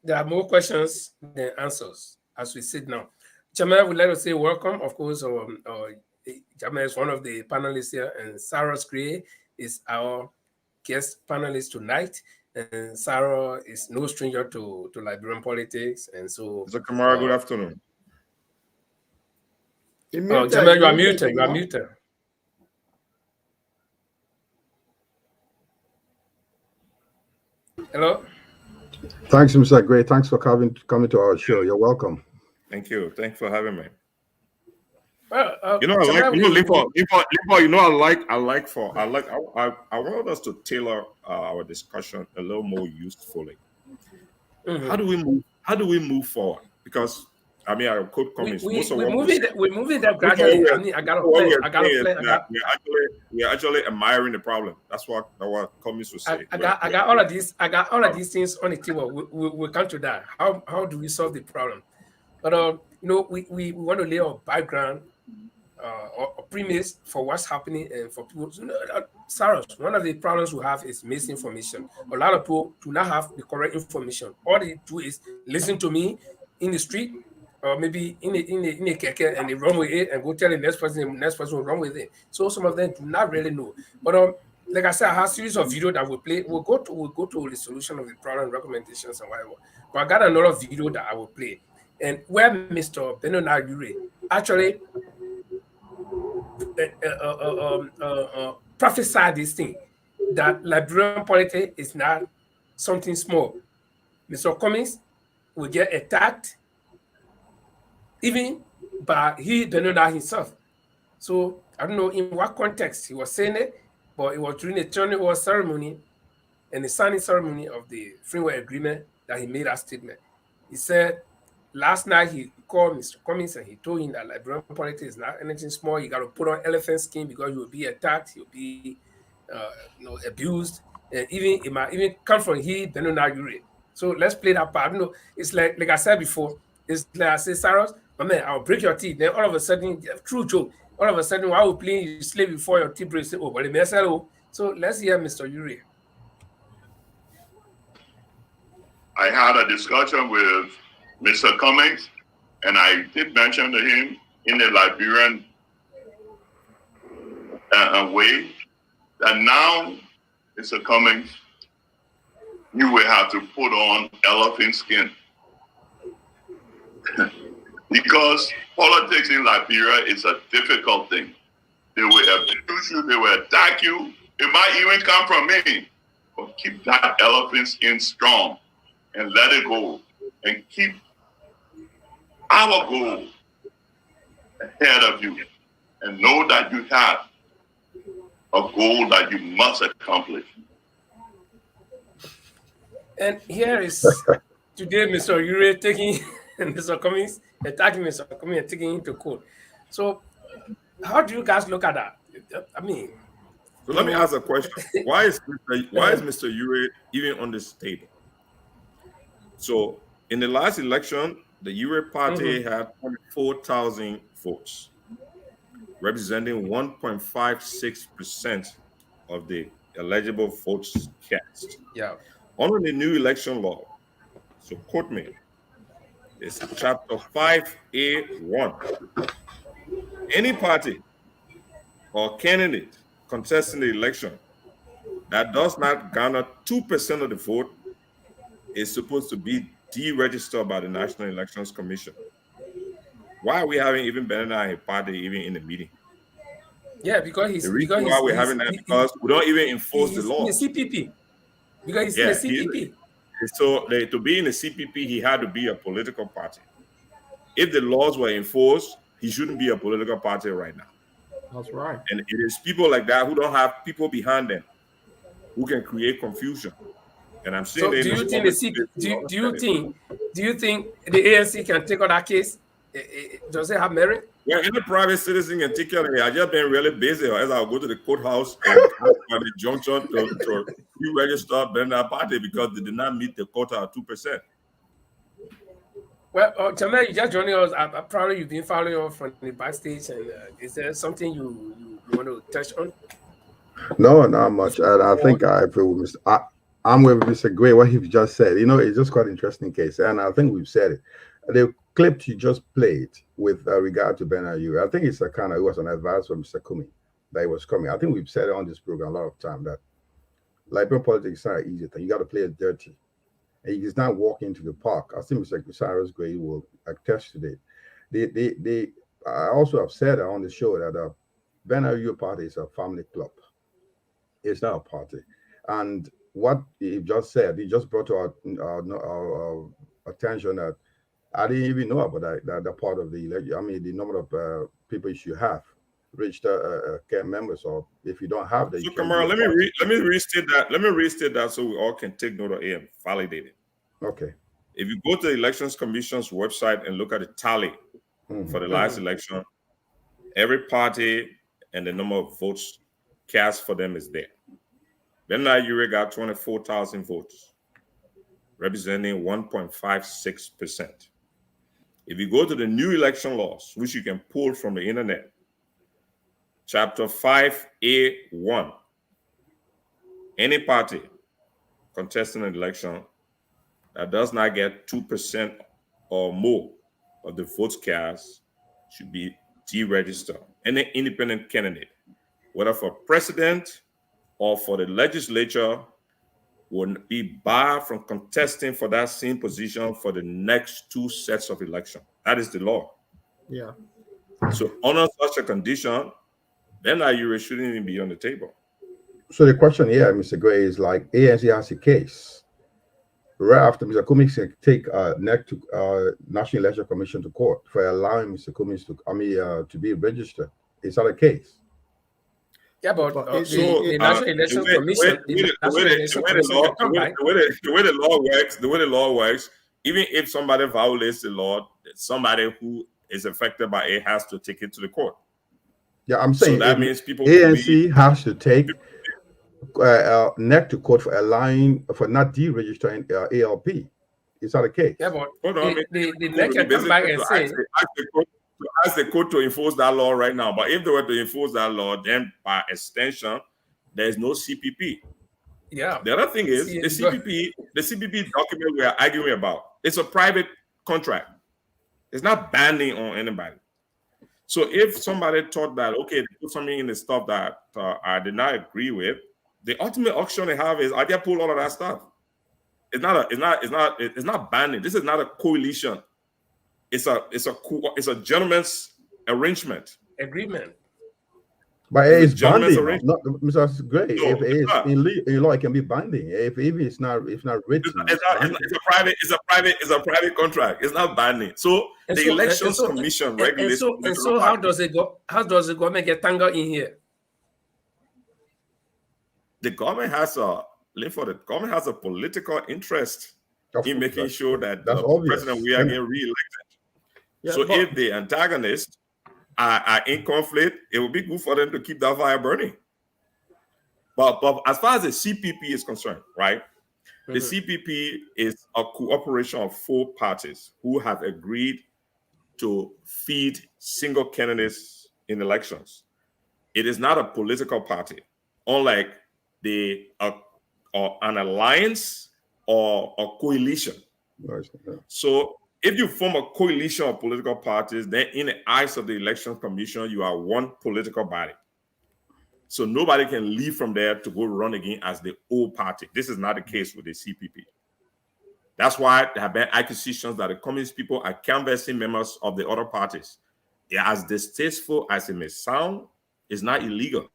there are more questions than answers as we sit now. Chairman, I would like to say welcome. Of course, Jamel is one of the panelists here, and Sarah Gray is our guest panelist tonight. And Sarah is no stranger to Liberian politics, and so. Mr. Kamara, good afternoon. Jamel, you are muted. You are muted. Hello. Thanks, Mr. Gray. Thanks for coming to our show. You're welcome. Thank you. Thanks for having me. Well, I want us to tailor our discussion a little more usefully. Mm-hmm. How do we move forward? Because I mean, I quote Cummings. We're moving that gradually. I mean, I gotta play. We're actually admiring the problem. That's what Cummings would say. I got all of these. I got all of these things on the table. We'll come to that. How do we solve the problem? But we want to lay our background or premise for what's happening and for people. Sarah, one of the problems we have is misinformation. A lot of people do not have the correct information. All they do is listen to me in the street, or maybe in a keke, and they run with it and go tell the next person will run with it. So some of them do not really know. But like I said, I have a series of videos that we'll play. We'll go to the solution of the problem, recommendations, and whatever. But I got another video that I will play, and where Mr. Bernard Ure actually prophesy this thing, that Liberian politics is not something small. Mr. Cummings will get attacked even by Bernard himself. So I don't know in what context he was saying it, but it was during the turnover ceremony and the signing ceremony of the framework agreement that he made that statement. He said last night he called Mr. Cummings and he told him that Liberian politics is not anything small. You got to put on elephant skin because you will be attacked, you'll be abused, and it might even come from Bernard Ure. So let's play that part. It's like I said before, it's like I say, Cyrus, my man, I'll break your teeth. Then all of a sudden, true joke, all of a sudden, while we're playing, you slip before your teeth breaks. Oh, but the so let's hear Mr. Ure. I had a discussion with Mr. Cummings, and I did mention to him in the Liberian way that now, Mr. Cummings, you will have to put on elephant skin. Because politics in Liberia is a difficult thing. They will abuse you, they will attack you. It might even come from me. But keep that elephant skin strong and let it go. And keep our goal ahead of you. And know that you have a goal that you must accomplish. And here is today Mr. Ure taking Mr. Cummings, attacking Mr. Cummings and taking him to court. So how do you guys look at that? I mean, so let me ask a question. Why is Mr. Ure even on this table? So in the last election, the Ure party had 24,000 votes, representing 1.56% of the eligible votes cast. Yeah. Under the new election law, so quote me, it's chapter 5A1. Any party or candidate contesting the election that does not garner 2% of the vote is supposed to be deregistered by the National Elections Commission. Why are we having even Bernard party even in the meeting? Yeah, because the reason why we're having that because we don't even enforce the law. The CPP. Because he's in the CPP. So to be in the CPP, he had to be a political party. If the laws were enforced, he shouldn't be a political party right now. That's right. And it is people like that who don't have people behind them who can create confusion. And I'm saying, so do you think do you think the ANC can take on that case? Does it have merit? Yeah, any private citizen can take care of it. I just been really busy as I'll go to the courthouse and the junction to re-register Bernard party because they did not meet the quota of 2%. Well, Jamel, you just joining us. Probably you've been following us from the backstage. And is there something you want to touch on? No, not much. And I think I agree with Mr. I'm with Mr. Gray, what he just said. It's just quite an interesting case. And I think we've said it. clip you just played with regard to Ben Ayu, I think it's a kind of, it was an advice from Mr. Cummings that it was coming. I think we've said it on this program a lot of time that Liberian politics is not an easy thing. You got to play it dirty. And you just not walk into the park. I think Mr. Cyrus Gray will attest to it. I also have said on the show that Ben Ayu party is a family club. It's not a party. And what he just said, he just brought to our attention that I didn't even know about that part of the election. I mean, the number of people you should have reached camp members, or if you don't have that, so Kamara, let me restate that. Let me restate that so we all can take note of it and validate it. Okay. If you go to the Elections Commission's website and look at the tally for the last election, every party and the number of votes cast for them is there. Ben Ayu got 24,000 votes, representing 1.56%. If you go to the new election laws, which you can pull from the internet, Chapter 5A1, any party contesting an election that does not get 2% or more of the votes cast should be deregistered. Any independent candidate, whether for president or for the legislature, will be barred from contesting for that same position for the next 2 sets of election. That is the law. Yeah. So under such a condition, then you shouldn't even be on the table. So the question here, Mr. Gray, is like ANC has a case. Right after Mr. Cummings take National Election Commission to court for allowing Mr. Cummings to be registered. Is that a case? Yeah, but the National Election Commission, the way the law works, even if somebody violates the law, somebody who is affected by it has to take it to the court. Yeah, I'm saying so that means people ANC has to take NEC to court for not deregistering ALP. Is that the case? Yeah, but the NEC can come back and say ask the court to enforce that law right now. But if they were to enforce that law, then by extension, there is no CPP. Yeah. The other thing is the CPP document we are arguing about. It's a private contract. It's not binding on anybody. So if somebody thought that, okay, they put something in the stuff that I did not agree with, the ultimate option they have is I just pull all of that stuff. It's not binding. This is not a coalition. It's a gentleman's arrangement. Agreement. But it's binding. Not, Mr. Gray, No, if it's in law, it can be binding. If it's not written, it's a private contract. It's not binding. So the Elections Commission regulates. And so how does it go? How does the government get tangled in here? The government has a political interest in making sure that the president we are getting re-elected. Yeah, so if the antagonists are in conflict, it would be good for them to keep that fire burning. But as far as the CPP is concerned, right? The CPP is a cooperation of 4 parties who have agreed to feed single candidates in elections. It is not a political party, unlike an alliance or a coalition. So if you form a coalition of political parties, then in the eyes of the Election Commission, you are one political body. So nobody can leave from there to go run again as the old party. This is not the case with the CPP. That's why there have been accusations that the communist people are canvassing members of the other parties. Yeah, as distasteful as it may sound, it's not illegal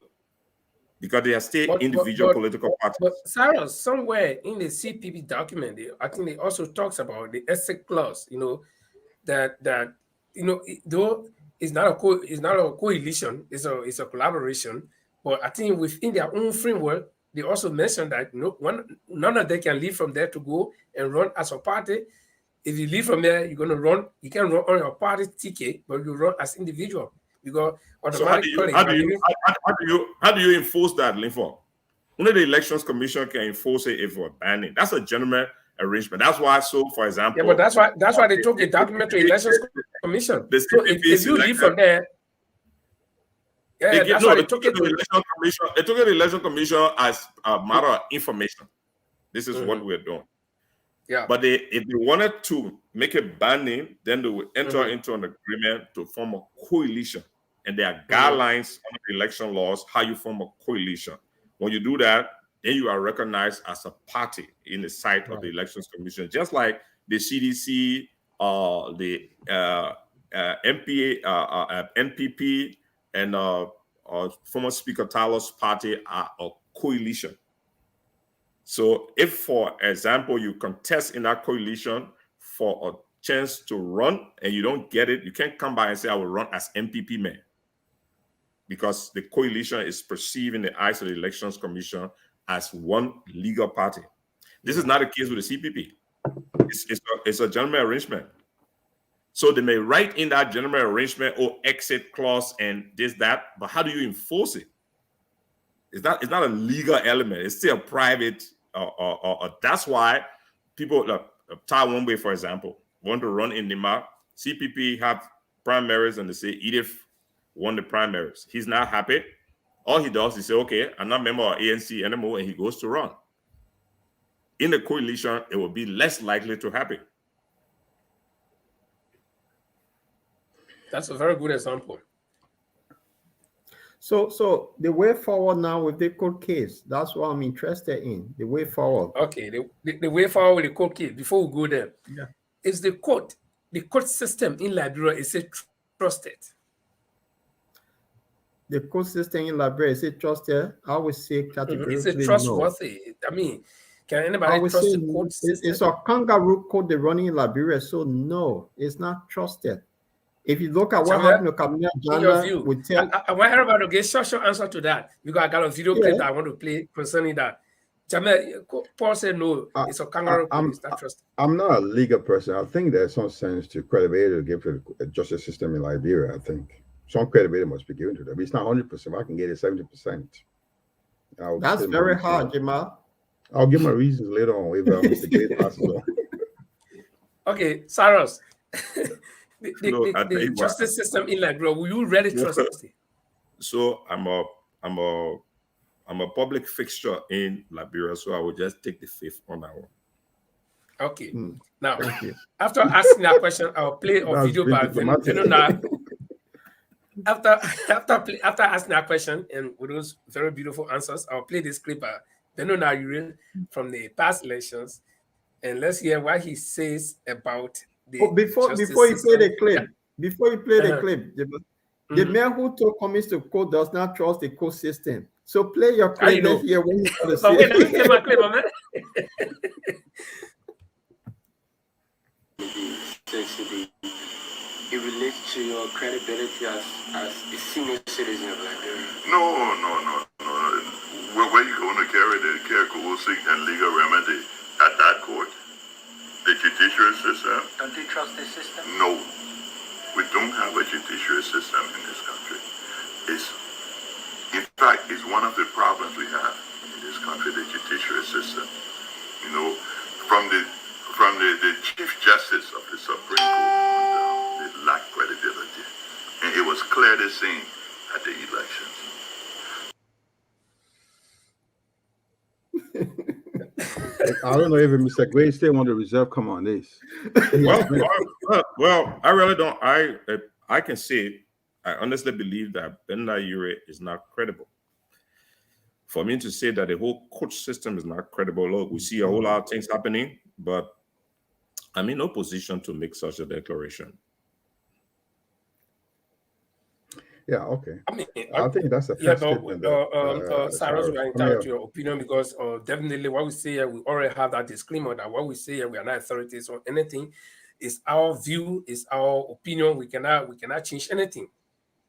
because they are still individual political parties. But Sarah, somewhere in the CPP document, I think it also talks about the ethics clause. That though it's not a coalition, it's a collaboration. But I think within their own framework, they also mentioned that none of them can leave from there to go and run as a party. If you leave from there, you're going to run. You can run on your party ticket, but you run as individual. Because automatically, how do you enforce that, Linford? Only the Elections Commission can enforce it if we're banning. That's a gentleman arrangement. That's why. So, for example, yeah, but that's why they took a document to Elections Commission. So if you leave from there. Yeah, they took it to the Election Commission. They took it to the Election Commission as a matter of information. This is what we're doing. Yeah. But if they wanted to make it binding, then they would enter into an agreement to form a coalition. And there are guidelines on the election laws, how you form a coalition. When you do that, then you are recognized as a party in the sight of the Elections Commission, just like the CDC, the NPP, and former Speaker Tyler's party are a coalition. So if, for example, you contest in that coalition for a chance to run and you don't get it, you can't come by and say, I will run as MPP man. Because the coalition is perceived in the eyes of the Elections Commission as one legal party. This is not the case with the CPP. It's a gentleman arrangement. So they may write in that gentleman arrangement, exit clause and this, that, but how do you enforce it? It's not a legal element. It's still a private. That's why people, Tai Wombe, for example, want to run in Nima. CPP have primaries and they say Edith won the primaries. He's not happy. All he does is say, okay, I'm not a member of ANC anymore, and he goes to run. In the coalition, it will be less likely to happen. That's a very good example. So the way forward now with the court case, that's what I'm interested in. The way forward. Okay, the way forward with the court case. Before we go there, is the court system in Liberia, is it trusted? The court system in Liberia, is it trusted? I would say categorically Is it trustworthy? No. I mean, can anybody trust the court system? It's a kangaroo court they're running in Liberia, so no, it's not trusted. If you look at what happened to Camilla Jana, we tell. I want everybody to get short answer to that because I got a video clip that I want to play concerning that. Jamel, Paul said no, it's a kangaroo court. It's not trusted. I'm not a legal person. I think there's some sense to credibility to give to the justice system in Liberia. I think some credibility must be given to them. It's not 100%. I can get it 70%. That's very hard, Jamal. I'll give my reasons later on if the debate passes on. Okay, Cyrus. The justice system in Liberia, will you really trust it? So I'm a public fixture in Liberia, so I will just take the fifth on that one. Okay. Now, after asking that question, I'll play a video back. After asking that question and with those very beautiful answers, I'll play this clip from the past elections, and let's hear what he says about the before you play the clip. Before you play the clip, the man who told Cummings to code does not trust the code system. So play your clip here when you want to see it. Wait, let me play my clip, man. It relates to your credibility as a senior citizen of Liberia. No. Where you going to carry the coercive and legal remedy at that court? The judiciary system? Don't you trust the system? No. We don't have a judiciary system in this country. In fact, it's one of the problems we have in this country, the judiciary system. You know, from the Chief Justice of the Supreme Court on down, they lack credibility. And it was clearly seen at the elections. I don't know if Mr. Gray still want to reserve come on this. Well, I really don't. I can say I honestly believe that Benda Ure is not credible. For me to say that the whole court system is not credible, look, we see a whole lot of things happening, but I'm in no position to make such a declaration. Yeah, okay. I think that's a fair statement. Cyrus, we are entitled to your opinion because definitely what we say here, we already have that disclaimer that what we say here, we are not authorities on anything. It's our view, it's our opinion. We cannot change anything.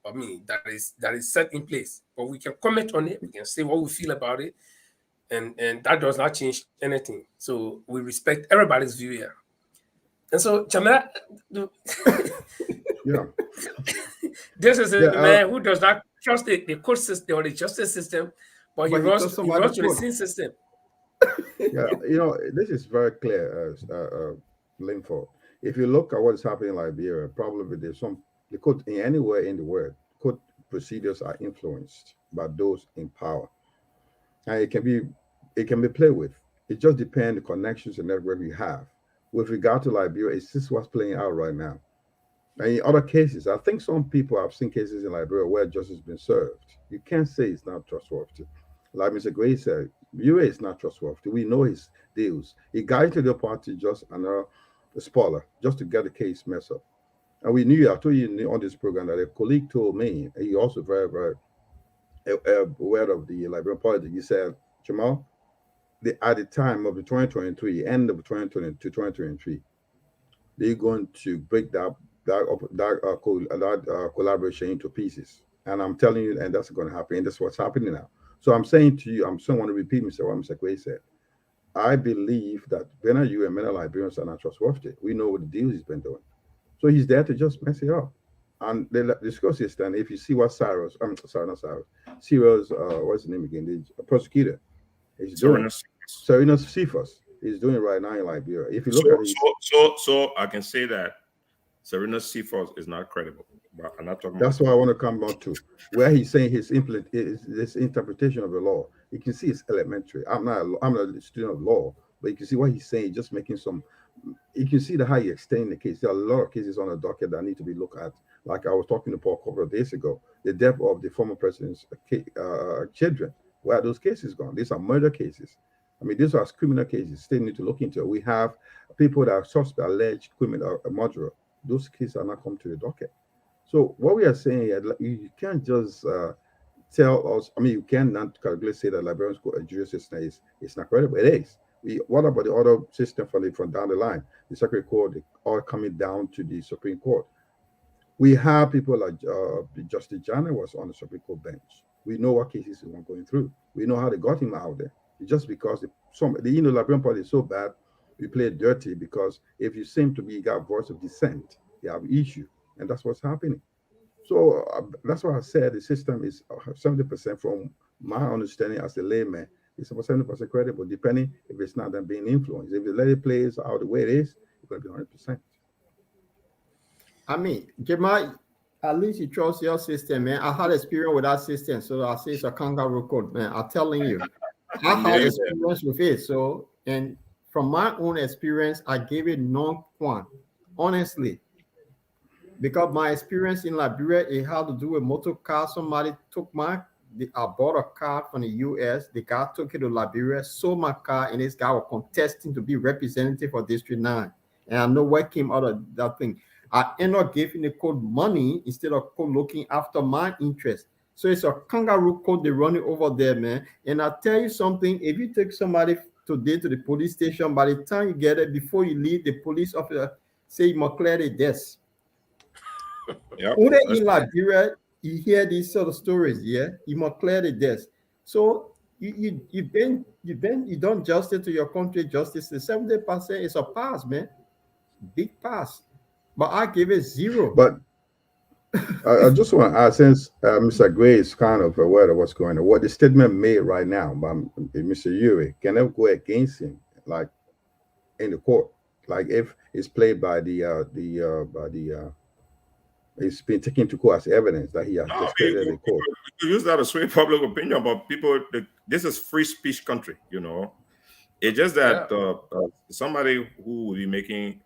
I mean, that is set in place. But we can comment on it, we can say what we feel about it, and that does not change anything. So we respect everybody's view here. And so, Jamila, yeah. This is a man who does not trust the court system or the justice system, but he runs to the sin system. Yeah, this is very clear, Linford. If you look at what's happening in Liberia, probably the court anywhere in the world, court procedures are influenced by those in power, and it can be played with. It just depends the connections and network we have. With regard to Liberia, it's just what's playing out right now. And in other cases, I think some people have seen cases in Liberia where justice has been served. You can't say it's not trustworthy. Like Mr. Gray said, UA is not trustworthy. We know his deals. He got into the party just another spoiler, just to get the case messed up. And we knew, I told you on this program that a colleague told me, and he also very, very aware of the Liberian politics. He said, Jamal, at the time of the 2023, end of 2022, 2023, they're going to break that collaboration into pieces. And I'm telling you, and that's going to happen. And that's what's happening now. So I'm saying to you, I'm still want to repeat Mr. What Mr. Quay said. I believe that you and many Liberians are not trustworthy. We know what the deals he's been doing. So he's there to just mess it up. And they discuss this. Then, if you see what Cyrus, I'm sorry, not Cyrus, Cyrus, what's the name again? The prosecutor is doing. Serena Cephas is doing right now in Liberia. If you look at it, so I can say that Serena Cephas is not credible. But I'm not talking that's about what I want to come back to, where he's saying his interpretation of the law. You can see it's elementary. I'm not a student of law, but you can see what he's saying. Just making some. You can see how he extending the case. There are a lot of cases on the docket that need to be looked at. Like I was talking to Paul a couple of days ago, the death of the former president's children. Where are those cases gone? These are murder cases. I mean, these are criminal cases. Still need to look into it. We have people that are suspect, alleged criminal murderer. Those cases are not come to the docket. So what we are saying here, you can't just tell us. I mean, you cannot calculate say that Liberian judicial system is not credible. It is. What about the other system from down the line? The Circuit Court, all coming down to the Supreme Court. We have people like Justice Janet was on the Supreme Court bench. We know what cases he was going through. We know how they got him out there. It's just because the Liberian party is so bad, we play it dirty because if you seem to be got a voice of dissent, you have issue, and that's what's happening. So that's why I said the system is 70% from my understanding as a layman. It's about 70% credible, depending if it's not them being influenced. If you let it play out the way it is, it's going to be 100%. I mean, Jamal, at least you trust your system, man. I had experience with that system, so I say it's a kangaroo code, man. I'm telling you, I had experience with it. So, and from my own experience, I gave it non-quant, honestly, because my experience in Liberia, it had to do with motor car. Somebody took I bought a car from the US. The guy took it to Liberia, sold my car, and this guy was contesting to be representative for District 9. And I know what came out of that thing. I end up giving the code money instead of code looking after my interest. So it's a kangaroo code they run it over there, man. And I tell you something, if you take somebody today to the police station, by the time you get it, before you leave, the police officer say you must clear the desk. Yep, Only in Liberia, you hear these sort of stories, yeah. You must clear the desk. So you done justice to your country. Justice, the 70% is a pass, man. Big pass. But I give it 0. But I just want to ask, since Mr. Gray is kind of aware of what's going on, what the statement made right now by Mr. Yuri, can I go against him, like in the court, like if it's played by it's been taken to court as evidence that he has stated in court. You use that to sway public opinion, but people, this is free speech country, you know. It's just that somebody who will be making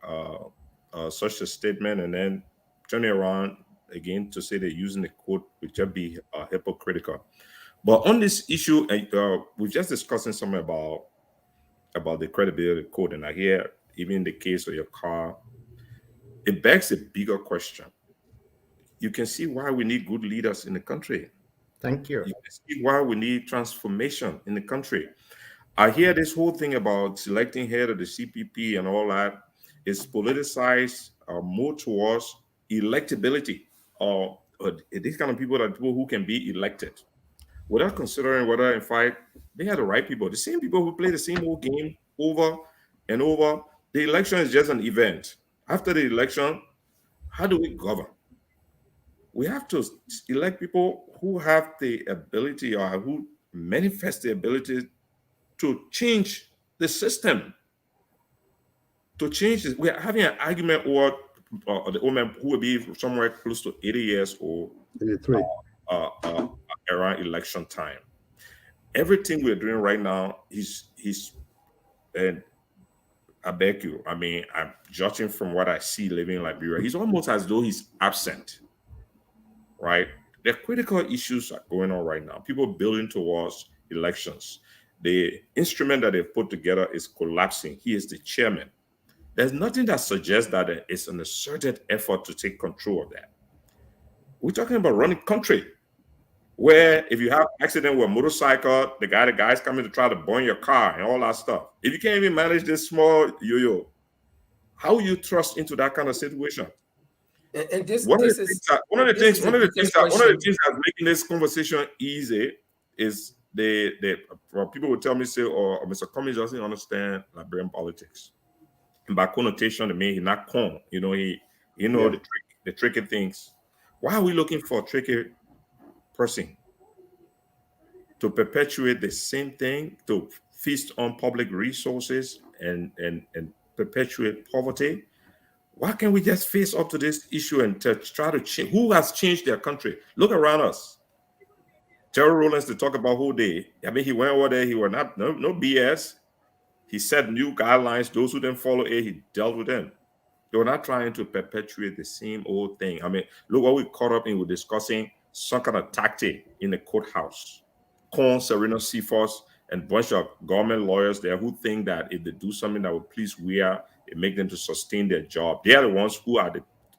such a statement and then turning around again to say they're using the quote would just be hypocritical. But on this issue, we're just discussing something about the credibility of the quote, and I hear even in the case of your car, it begs a bigger question. You can see why we need good leaders in the country. Thank you. You can see why we need transformation in the country. I hear this whole thing about selecting head of the CPP and all that is politicized more towards electability or these kind of people who can be elected without considering whether, in fact, they are the right people. The same people who play the same old game over and over. The election is just an event. After the election, how do we govern? We have to elect people who have the ability or who manifest the ability to change the system, to change this. We're having an argument over the old man who will be somewhere close to 80 years old 83. Around election time. Everything we're doing right now is And I beg you, I mean, I'm judging from what I see living in Liberia, he's almost as though he's absent, right? The critical issues are going on right now. People building towards elections. The instrument that they've put together is collapsing. He is the chairman. There's nothing that suggests that it's an asserted effort to take control of that. We're talking about running country, where if you have accident with a motorcycle, the guy's coming to try to burn your car and all that stuff. If you can't even manage this small yo-yo, how you trust into that kind of situation? And this One of the this things is that one of the this things is the one of the things biggest that one of the question. things that's making this conversation easy is the well, people will tell me, say, oh, Mr. Cummings doesn't understand Liberian politics. And by connotation, it means he's not con. He know Yeah. the tricky things. Why are we looking for a tricky person to perpetuate the same thing, to feast on public resources and perpetuate poverty? Why can't we just face up to this issue and to try to change? Who has changed their country? Look around us. Terry Rollins to talk about who they. I mean, he went over there. He was not no BS. He set new guidelines. Those who didn't follow it, he dealt with them. They were not trying to perpetuate the same old thing. I mean, look what we caught up in. We're discussing some kind of tactic in the courthouse. Con, Serena Seaforth, and a bunch of government lawyers there who think that if they do something that will please WEA, it make them to sustain their job. They are the ones who are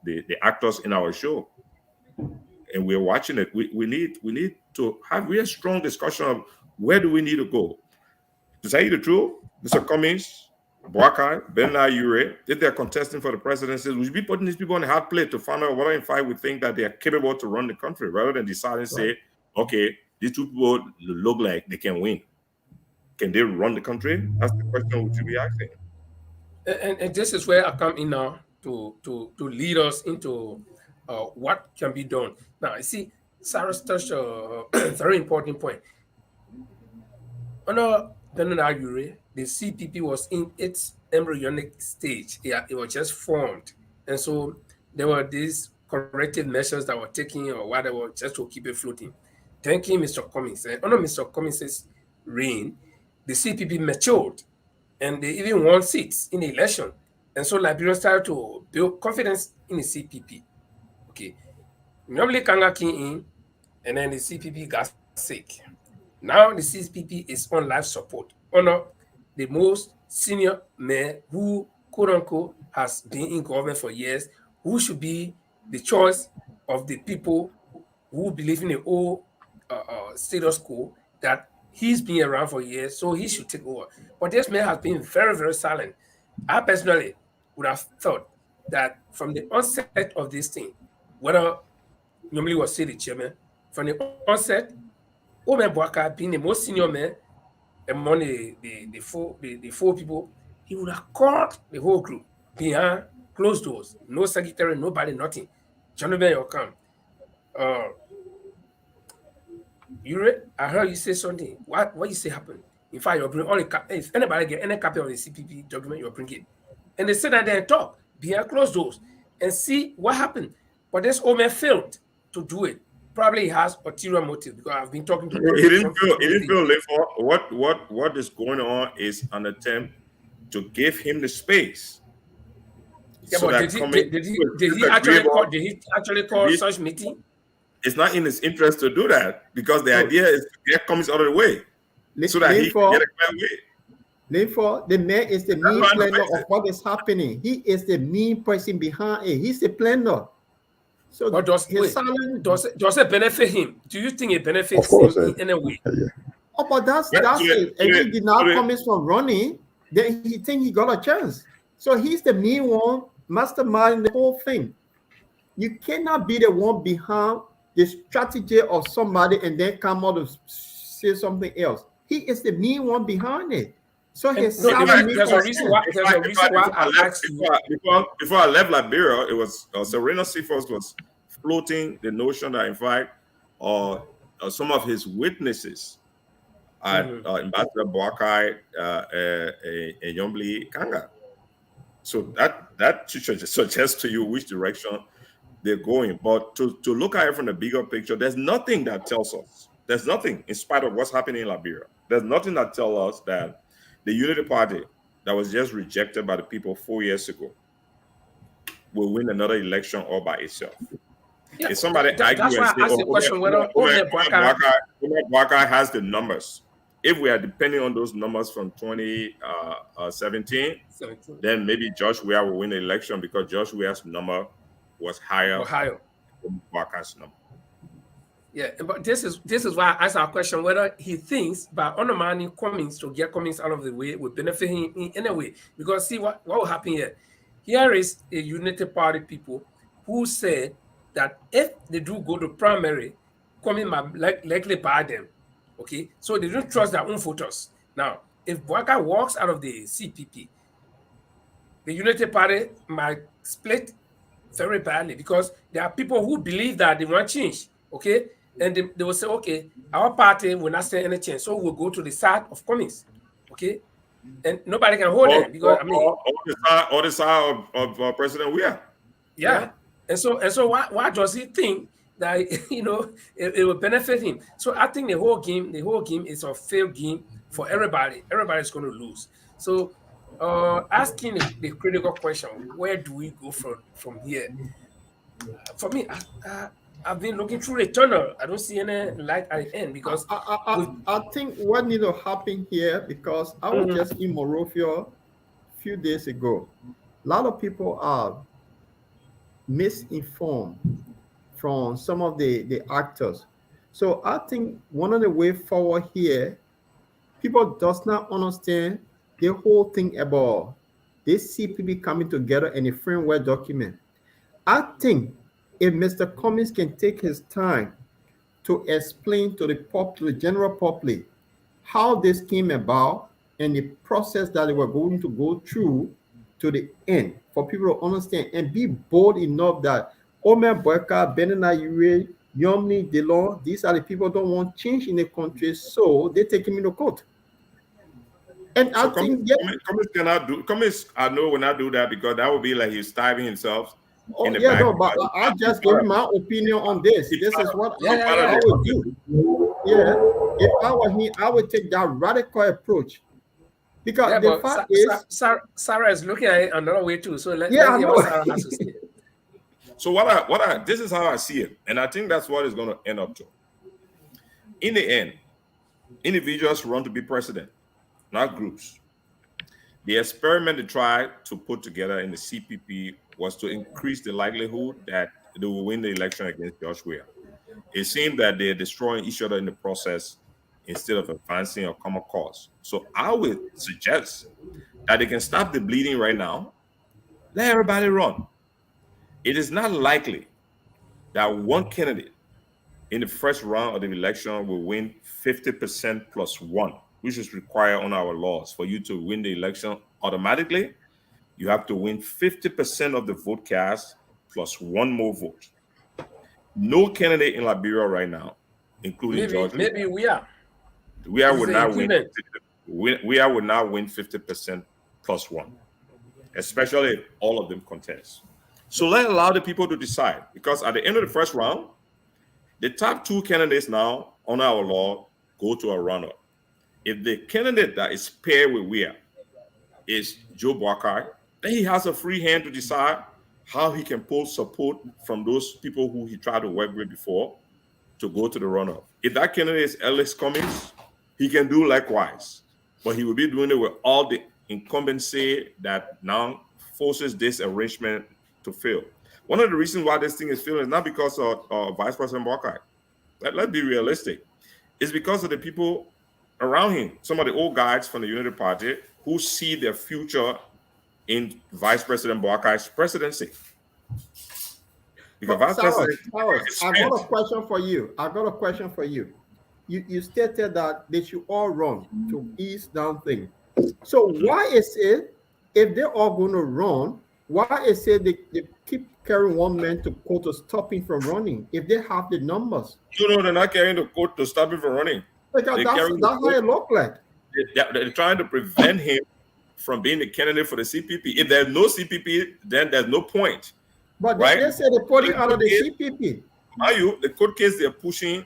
the actors in our show. And we're watching it. We need to have real strong discussion of where do we need to go. To tell you the truth, Mr. Cummings, Boakai, Benla Ure, if they're contesting for the presidency, we should be putting these people on the hard plate to find out whether in fact we think that they are capable to run the country rather than deciding, say, okay, these two people look like they can win. Can they run the country? That's the question we should be asking. And this is where I come in now to lead us into what can be done. Now, you see, Sarah's touched a very important point. Under Daniel Agure, the CPP was in its embryonic stage. Yeah, it was just formed. And so there were these corrective measures that were taken or whatever just to keep it floating. Thanking Mr. Cummings. And under Mr. Cummings' reign, the CPP matured and they even won seats in the election. And so Liberians started to build confidence in the CPP. Okay. Normally Kanga came in and then the CPP got sick. Now the CPP is on life support under the most senior mayor who, quote unquote, has been in government for years, who should be the choice of the people who believe in the old status quo that he's been around for years, so he should take over. But this man has been very, very silent. I personally would have thought that from the onset of this thing, whether normally was say the chairman, from the onset, Omen Boaka being the most senior man among the four people, he would have called the whole group behind closed doors, no secretary, nobody, nothing. Gentlemen, you come. Uh, I heard you say something. What you say happened? In fact, you bring all the if anybody get any copy of the CPP document, you bring it. And they sit down there and talk behind closed doors and see what happened. But this old man failed to do it. Probably he has ulterior motive because I've been talking to He people didn't from feel he those didn't days. feel live for what is going on is an attempt to give him the space Yeah, so but that Cummings is agreeable. did he actually If call he, such meeting? it's not in his interest to do that because the So, idea is to get Cummings out of the way so that he can get a clear way. The man is the That's main why I'm planner facing of what is happening. He is the main person behind it. He's the planner. So But his silent. does it benefit him? Do you think it Of benefits him course, in any way? yeah. Oh, but But that's it. And he did not today, promise from running. Then he think he got a chance. So he's the main one, mastermind the whole thing. You cannot be the one behind the strategy of somebody and then come out to say something else. He is the main one behind it. So And his no, silent makes there's a no reason sense. why I asked you. before I left Liberia, it was Serena Seaforth was floating the notion that in fact, some of his witnesses at Mhm. Ambassador Boakai and Yombli Kanga. So that should suggest to you which direction they're going. But to look at it from the bigger picture, there's nothing that tells us. There's nothing, in spite of what's happening in Liberia. There's nothing that tells us that the Unity Party that was just rejected by the people 4 years ago will win another election all by itself. Yeah, If somebody that's argue and why say, I asked "Oh, the question whether Ome Bwaka, Omer Bwaka has the numbers," if we are depending on those numbers from 2017, 17 then maybe Josh Weah will win the election because Josh Weah's number was higher Ohio. than Bwaka's number. Yeah, but this is why I asked our question whether he thinks by undermining Cummings to get Cummings out of the way would benefit him in any way. Because see what will happen here. Here is a Unity Party people who said that if they do go to primary, Cummings might likely buy them. Okay, so they don't trust their own voters. Now, if Bwaka walks out of the CPP, the Unity Party might split very badly because there are people who believe that they want change, okay? And they will say, okay, our party will not stand any chance, so we'll go to the side of Cummings, okay? And nobody can hold them because, I mean, Or the side of President Weah. yeah. And so why does he think that it will benefit him? So I think the whole game is a failed game for everybody. Everybody's going to lose. So asking the critical question, where do we go from here? For me, I've been looking through the tunnel. I don't see any light at the end because I think what need to happen here, because I was just in Monrovia a few days ago. A lot of people are misinformed from some of the actors. So I think one of the way forward here, people does not understand the whole thing about this CPP coming together in a framework document. I think if Mr. Cummings can take his time to explain to the general public how this came about and the process that they were going to go through to the end for people to understand and be bold enough that Omer Boyka, Benina Yure, Yomni Delon, these are the people who don't want change in the country, so they take him into court. And So I think, yeah, Cummings cannot do. Cummings, I know, will not do that because that would be like he's stabbing himself in the yeah, back. no, but I just gave you my opinion on this. This is what I would do. Yeah, if I were him, I would take that radical approach. Because the but fact is, Sarah is looking at it another way too. So let's I hear know. what Sarah has to say. So this is how I see it, and I think that's what it's going to end up to. In the end, individuals run to be president, not groups. The experiment they tried to put together in the CPP was to increase the likelihood that they will win the election against Josh Weah. It seemed that they're destroying each other in the process instead of advancing a common cause. So I would suggest that they can stop the bleeding right now. Let everybody run. It is not likely that one candidate in the first round of the election will win 50% plus one, which is required on our laws. For you to win the election automatically, you have to win 50% of the vote cast plus one more vote. No candidate in Liberia right now, including George Maybe we are. Weah This would is an not win. improvement. Weah would not win 50% plus one, especially if all of them contest. So let's allow the people to decide, because at the end of the first round, the top two candidates now on our law go to a runoff. If the candidate that is paired with Weah is Joe Boakai, then he has a free hand to decide how he can pull support from those people who he tried to work with before to go to the runoff. If that candidate is Alex Cummings, he can do likewise, but he will be doing it with all the incumbency that now forces this arrangement to fail. One of the reasons why this thing is failing is not because of Vice President Boakai. Let's be realistic. It's because of the people around him, some of the old guys from the Unity Party who see their future in Vice President Boakai's presidency. Because Vice President, I got a question for you. You stated that they should all run to ease down things. So why is it, if they're all going to run, why is it they keep carrying one man to court to stop him from running if they have the numbers? they're not carrying the court to stop him from running. Because that's how it look like. They're trying to prevent him from being the candidate for the CPP. If there's no CPP, then there's no point. But right? they say they're putting out of the CPP. Are you the court case they're pushing?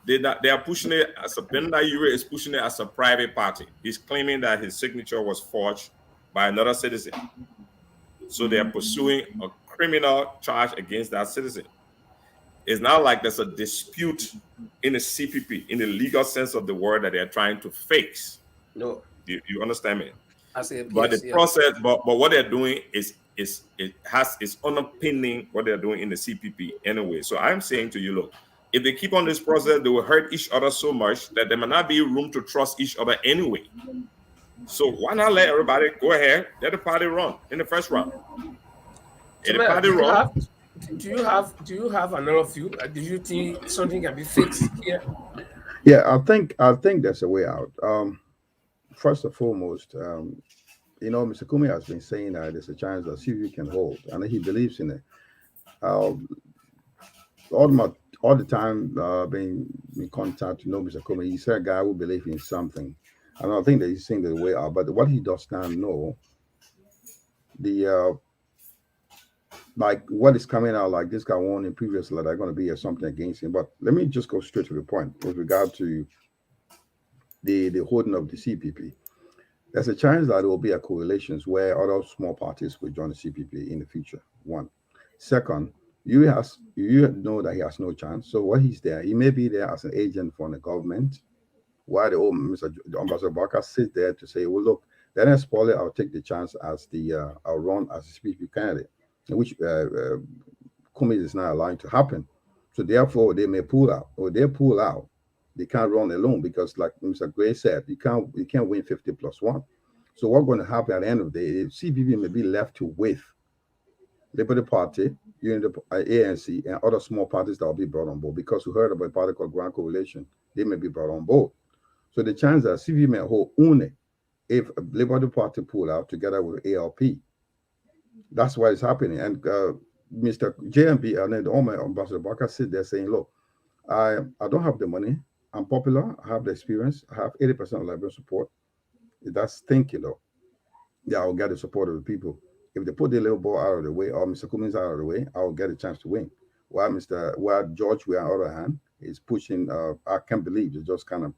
They are pushing it as a Benda Yure is pushing it as a private party. He's claiming that his signature was forged by another citizen. So they are pursuing a criminal charge against that citizen. It's not like there's a dispute in the CPP, in the legal sense of the word, that they're trying to fix. No. You understand me? As a But the yes, yeah. process, but what they're doing is it has its underpinning what they're doing in the CPP anyway. So I'm saying to you, look, if they keep on this process, they will hurt each other so much that there may not be room to trust each other anyway. So why not let everybody go ahead, let the party run in the first round? So, And the party do you run. have do you have another view? Do you think something can be fixed here? Yeah, I think there's a way out. First and foremost, Mr. Kumi has been saying that there's a chance that CVP can hold, and he believes in it. Uh, all the time being in contact, Mr. Kumi, he's a guy who believes in something. And I think that he's saying the way out. But what he does not know, the like what is coming out, like this guy warning previously that are going to be something against him. But let me just go straight to the point with regard to the holding of the CPP. There's a chance that there will be a correlations where other small parties will join the CPP in the future. One. Second, you know that he has no chance. So what he's there, he may be there as an agent for the government, while the old Mr. Ambassador Barker sits there to say, well, look, the next poly, I'll take the chance as I'll run as a CPP candidate, which Cummings is not allowing to happen. So therefore, they may pull out, or they pull out. They can't run alone because, like Mr. Gray said, you can't win 50 plus 1. So what's going to happen at the end of the day, CPP may be left to with Liberty Party, ANC, and other small parties that will be brought on board, because we heard about a party called Grand Coalition. They may be brought on board. So the chance that CPP may hold only if Liberty Party pull out together with ALP. That's why it's happening. And Mr. JMP and then the Ambassador Barker sit there saying, look, I don't have the money. I'm popular. I have the experience. I have 80% of Liberal support. That's thinking, though. Yeah, I'll get the support of the people. If they put the little ball out of the way, or Mr. Cummings out of the way, I'll get a chance to win. While George, on the other hand, is pushing. I can't believe they're just kind of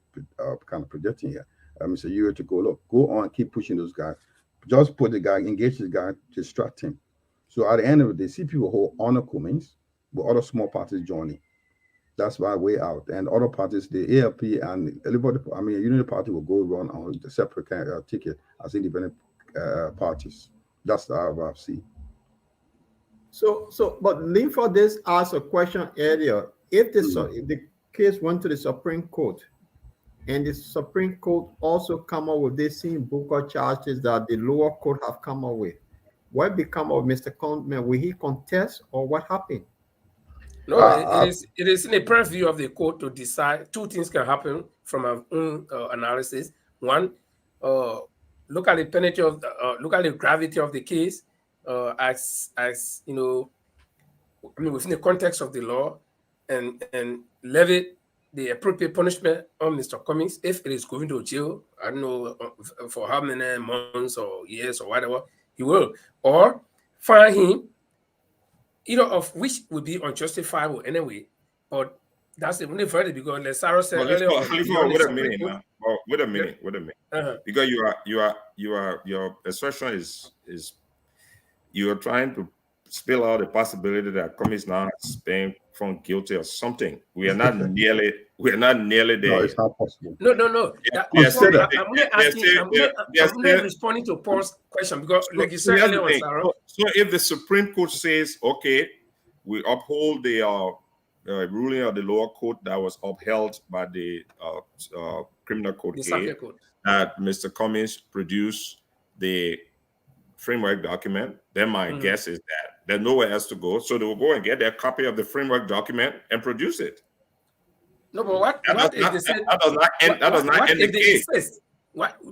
projecting here. Mr. Ure to go on, keep pushing those guys. Just put the guy, engage the guy, distract him. So at the end of the day, see people hold honor Cummings, but other small parties joining. That's my way out. And other parties, the ALP and everybody, Unity Party will go run on the separate ticket as independent parties. That's how I see. But Linford this asked a question earlier. If the case went to the Supreme Court, and the Supreme Court also come up with the same Booker charges that the lower court have come up with, what become of Mr. Condon? Will he contest, or what happened? No, it is in the purview of the court to decide. Two things can happen from our own analysis. One, look at the penalty of look at the gravity of the case, as within the context of the law, and levy the appropriate punishment on Mr. Cummings if it is going to jail. I don't know for how many months or years or whatever he will, or fine him, either of which would be unjustifiable anyway. But that's the only verdict, because like Sarah said earlier, Wait a minute now. Wait a minute. Because your assertion is you are trying to spill out the possibility that Cummings now is being found guilty of something. We are not nearly there. No, it's not possible. No. I'm only responding to Paul's question, because, like you said earlier on, Sarah. So if the Supreme Court says, okay, we uphold the ruling of the lower court that was upheld by the criminal court case, that Mr. Cummings produced the framework document, then my guess is that there's nowhere else to go. So they will go and get their copy of the framework document and produce it. No, but what if they said that does not end the case?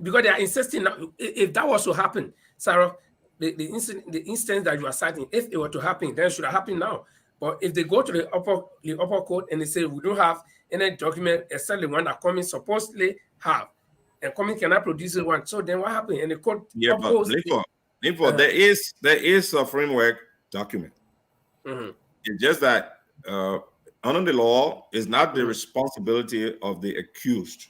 Because they are insisting now, if that was to happen, Sarah, the instance that you are citing, if it were to happen, then it should have happened now. But if they go to the upper court and they say we don't have any document except the one that Cummings supposedly have, and Cummings cannot produce the one, so then what happened? And the court there is a framework document. It's just that under the law, it's not the responsibility of the accused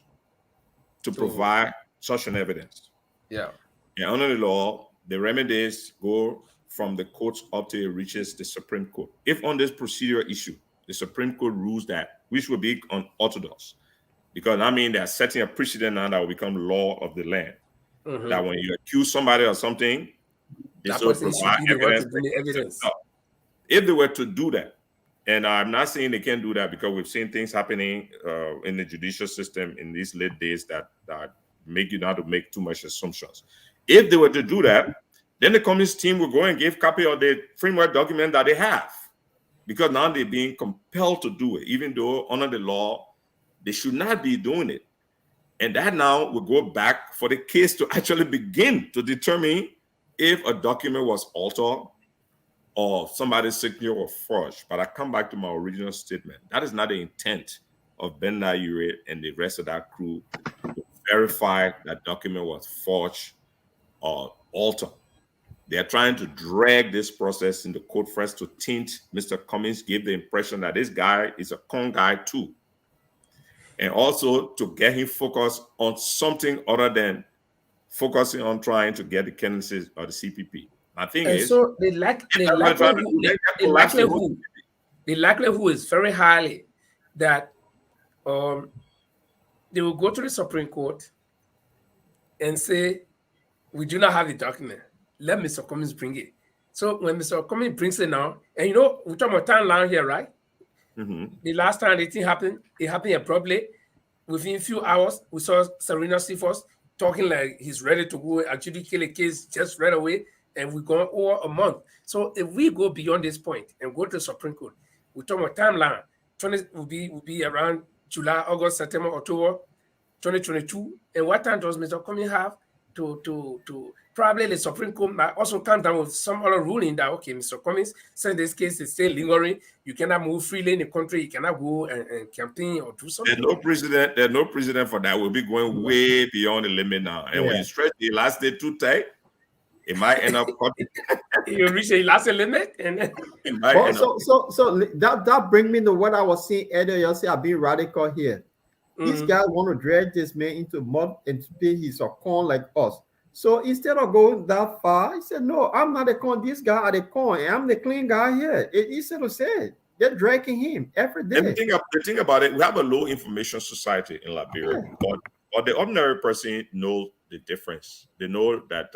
to provide such an evidence. Yeah. And under the law, the remedies go from the courts up till it reaches the Supreme Court. If on this procedural issue, the Supreme Court rules that, which will be unorthodox, because I mean they're setting a precedent now that will become law of the land. That when you accuse somebody of something, they That still person should provide be the one to evidence. give me evidence. If they were to do that, and I'm not saying they can't do that because we've seen things happening in the judicial system in these late days that make you not to make too much assumptions. If they were to do that, then the Cummings team will go and give copy of the framework document that they have, because now they're being compelled to do it, even though under the law they should not be doing it. And that now will go back for the case to actually begin to determine if a document was altered or somebody's signature was forged. But I come back to my original statement. That is not the intent of Ben Nayure and the rest of that crew to verify that document was forged or altered. They are trying to drag this process in the court first to tint Mr. Cummings, give the impression that this guy is a con guy too. And also to get him focused on something other than focusing on trying to get the candidacy of the CPP. My thing And is, so the likelihood is very highly that they will go to the Supreme Court and say, we do not have the document. Let Mr. Cummings bring it. So when Mr. Cummings brings it now, and you know, we're talking about timeline here, right? The last time the thing happened, it happened abruptly. Within a few hours, we saw Serena Sifos talking like he's ready to go adjudicate a case just right away, and we're going over a month. So if we go beyond this point and go to the Supreme Court, we're talking about timeline. 20 will be around July, August, September, October, 2022. And what time does Mr. Cummings have to probably the Supreme Court might also come down with some other ruling that, okay, Mr. Cummings, since this case is still lingering, you cannot move freely in the country, you cannot go and campaign or do something. There's no precedent for that. We'll be going way beyond the limit now. And when you stretch the last day too tight, it might end up you reach the last limit, and so that brings me to what I was saying earlier. You say I've been radical here. These guys want to drag this man into mud and today he's a con like us. So instead of going that far, he said, no, I'm not a con. This guy are the con. I'm the clean guy here. Instead of saying, they're dragging him every day. And the thing about it, we have a low information society in Liberia, but the ordinary person knows the difference. They know that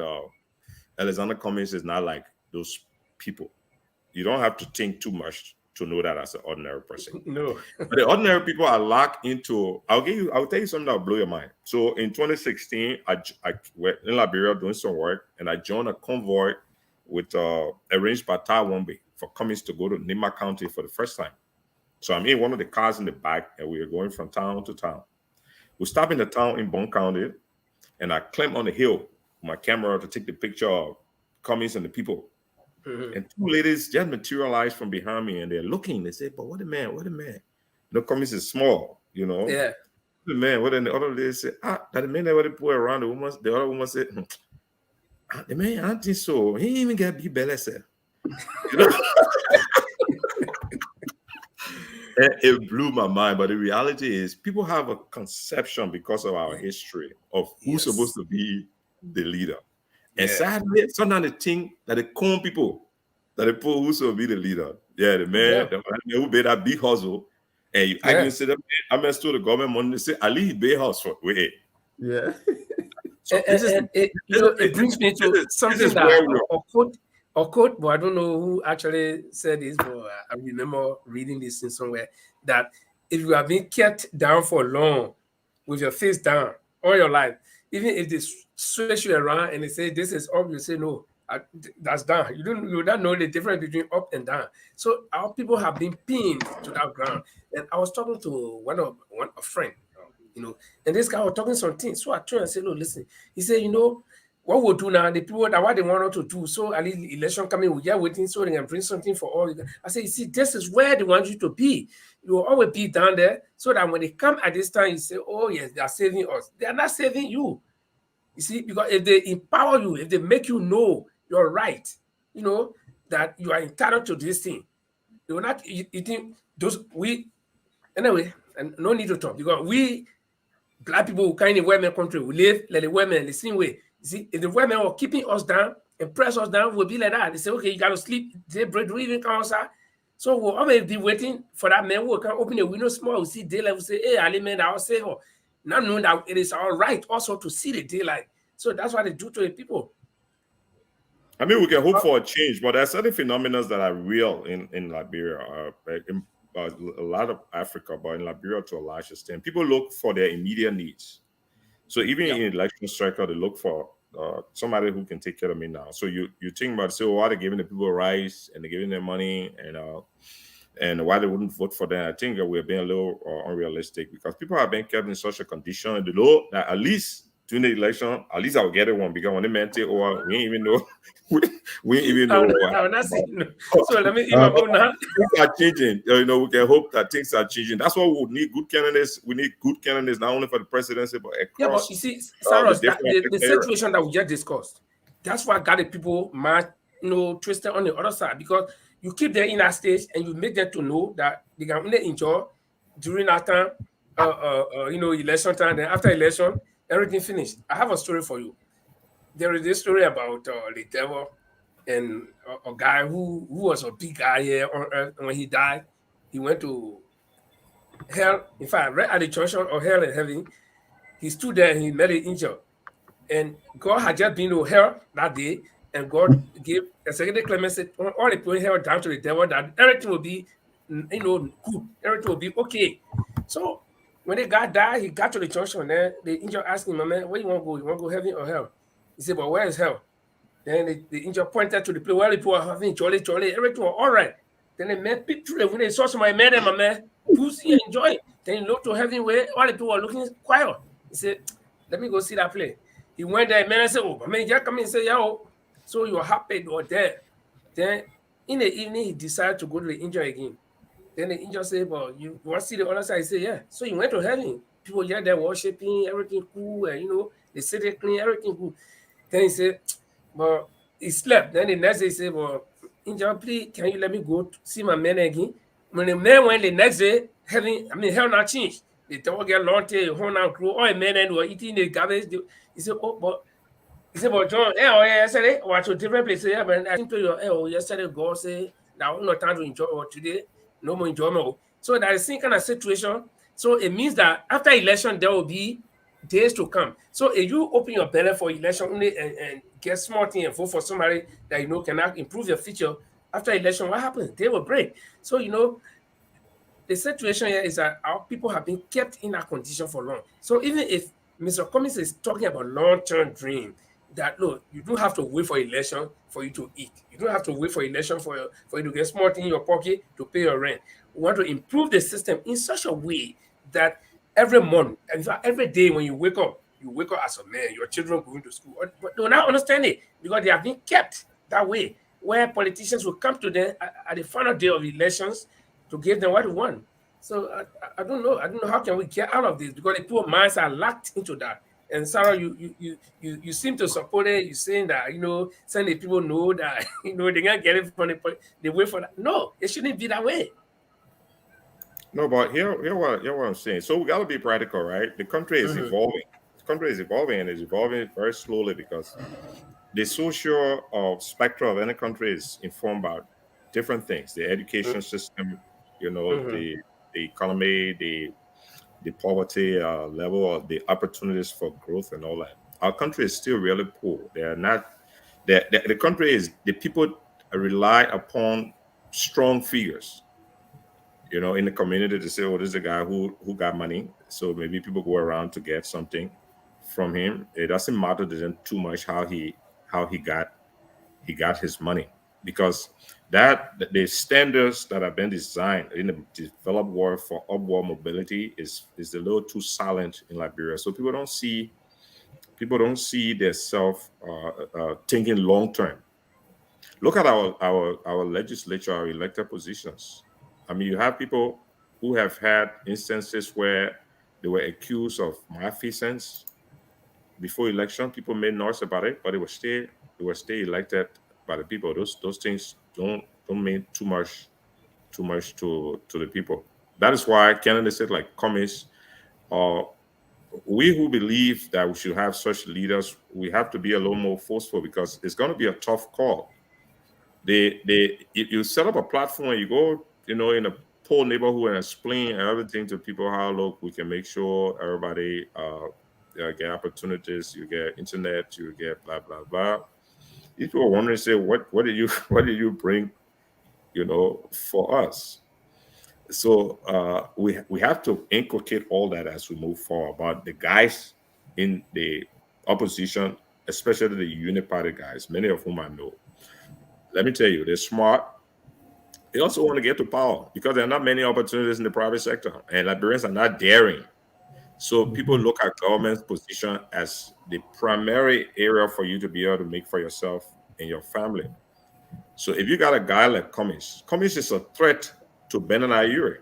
Alexander Cummings is not like those people. You don't have to think too much to know that as an ordinary person. No. But the ordinary people are locked into, I'll tell you something that will blow your mind. So in 2016, I went in Liberia doing some work, and I joined a convoy with arranged by Tai Wombe for Cummings to go to Nima County for the first time. So I'm in one of the cars in the back, and we are going from town to town. We stop in the town in Bon County, and I climb on the hill with my camera to take the picture of Cummings and the people. And two ladies just materialized from behind me, and they're looking. They say, "But what a man! What a man!" You know, Cummings is small. You know, yeah. The man. What? And the other lady said, "That the man that would put around the woman." The other woman said, "The man, I think so. He ain't even got be belly, sir." You know, and it blew my mind. But the reality is, people have a conception because of our history of who's supposed to be the leader. And sadly, sometimes they think that the con people, that the people who should be the leader. Yeah, the man who made that big hustle. And you can say that I messed with the government money. They say, I leave big house for wait. Yeah. So it brings me to something that a quote, but I don't know who actually said this, but I remember reading this in somewhere, that if you have been kept down for long with your face down all your life, even if they switch you around and they say this is up, you say no, that's down. You don't know the difference between up and down. So our people have been pinned to that ground. And I was talking to a friend, and this guy was talking something. So I tried and said, no, listen. He said, what we'll do now, the people that what they want us to do. So at least election coming, we are waiting so they can bring something for all. I said, you see, this is where they want you to be. You will always be down there so that when they come at this time, you say, oh yes, they are saving us. They are not saving you. You see, because if they empower you, if they make you know you're right, that you are entitled to this thing, they will not eating anyway, and no need to talk, because we black people who kind of women country, we live like the women the same way. See, if the white men were keeping us down and press us down, we'll be like that. They say, okay, you got to sleep. They break, do we even come outside? So we'll always be waiting for that man who can open the window small. We see daylight. We say, hey, Ali, man, I'll say, oh, not knowing that it is all right also to see the daylight. So that's what they do to the people. I mean, we can hope for a change, but there are certain phenomena that are real in Liberia, a lot of Africa, but in Liberia to a large extent. People look for their immediate needs. So even Yeah. in election cycle, they look for somebody who can take care of me now. So you think about, so why they're giving the people rice and they're giving them money and why they wouldn't vote for them. I think that we're being a little unrealistic because people have been kept in such a condition, the law, that at least during the election, at least I'll get it one because when they meant it, or we ain't even know, we, we ain't even know what I'm not happened. saying no. So let me even Uh, go now. Things are changing. We can hope that things are changing. That's why we would need good candidates. We need good candidates not only for the presidency but Yeah, but you across see, the Saros, that different the areas. situation that we just discussed, that's what got the people mad, twisted on the other side because you keep them in that stage and you make them to know that they can only enjoy during that time, election time. Then after election, everything finished. I have a story for you. There is this story about the devil and a guy who was a big guy here on earth. And when he died, he went to hell. In fact, right at the junction of hell and heaven, he stood there and he met an angel. And God had just been to hell that day, and God gave executive clemency said, all the people hell down to the devil that everything will be, good, everything will be okay. So when the guy died, he got to the junction. Then the angel asked him, man, where you want to go? You want to go heaven or hell? He said, but where is hell? Then the angel pointed to the place where the people were having jolly, jolly, everything was all right. Then the man peeped through the window, he saw somebody mad at my man, pussy and enjoy. Then he looked to heaven where all the people were looking quiet. He said, let me go see that place. He went there, man, and said, oh, man, just come in and say, yo. So you were happy you were there. Then in the evening, he decided to go to the angel again. Then the angel said, but you want to see the other side? He said, yeah. So he went to heaven. People here there worshiping, everything cool, and the city clean, everything cool. Then he said, but he slept. Then the next day he said, well, angel, please, can you let me go to see my man again? When the man went the next day, hell not changed. The dog get long tail, horn now grow, all the men and were eating the garbage. He said, oh, but he said, but John, yesterday, or to different places, yeah, but I think to your, yesterday, God say, now no time to enjoy, or today, no more enjoyment. So that is the same kind of situation. So it means that after election, there will be days to come. So if you open your belly for election only and get small thing and vote for somebody that cannot improve your future after election, what happens? They will break. So the situation here is that our people have been kept in that condition for long. So even if Mr. Cummings is talking about long-term dream, that look, you don't have to wait for election for you to eat. You don't have to wait for election for you to get small thing in your pocket to pay your rent. We want to improve the system in such a way that every month, in fact, every day when you wake up as a man, your children going to school. But they will not understand it because they have been kept that way, where politicians will come to them at the final day of elections to give them what they want. So I don't know. I don't know how can we get out of this because the poor minds are locked into that. And Sarah, you seem to support it. You're saying that saying that people know that they can't get it from the way for that. No, it shouldn't be that way. No, but here what I'm saying. So we got to be practical, right? The country is Mm-hmm, evolving. The country is evolving and is evolving very slowly because the social spectrum of any country is informed by different things: the education system, mm-hmm, the economy, the poverty level, or the opportunities for growth, and all that. Our country is still really poor. They are not. The country is the people rely upon strong figures, in the community to say, oh, this is a guy who got money. So maybe people go around to get something from him. It doesn't matter to them too much how he got his money because that the standards that have been designed in the developed world for upward mobility is a little too silent in Liberia. So people don't see themselves thinking long term. Look at our legislature, our elected positions. I mean, you have people who have had instances where they were accused of malfeasance before election. People made noise about it, but they were still elected by the people. Those things don't mean too much to the people. That is why candidates like Cummings uh, we who believe that we should have such leaders, we have to be a little more forceful because it's going to be a tough call. If you set up a platform and you go, in a poor neighborhood and explain everything to people, how look, we can make sure everybody get opportunities, you get internet, you get blah blah blah. People are wondering, say, what did you what did you bring, for us? So we have to inculcate all that as we move forward. But the guys in the opposition, especially the uniparty guys, many of whom I know, let me tell you, they're smart. They also want to get to power because there are not many opportunities in the private sector, and Liberians are not daring. So people look at government's position as the primary area for you to be able to make for yourself and your family. So if you got a guy like Cummings is a threat to Ben and Ayuri.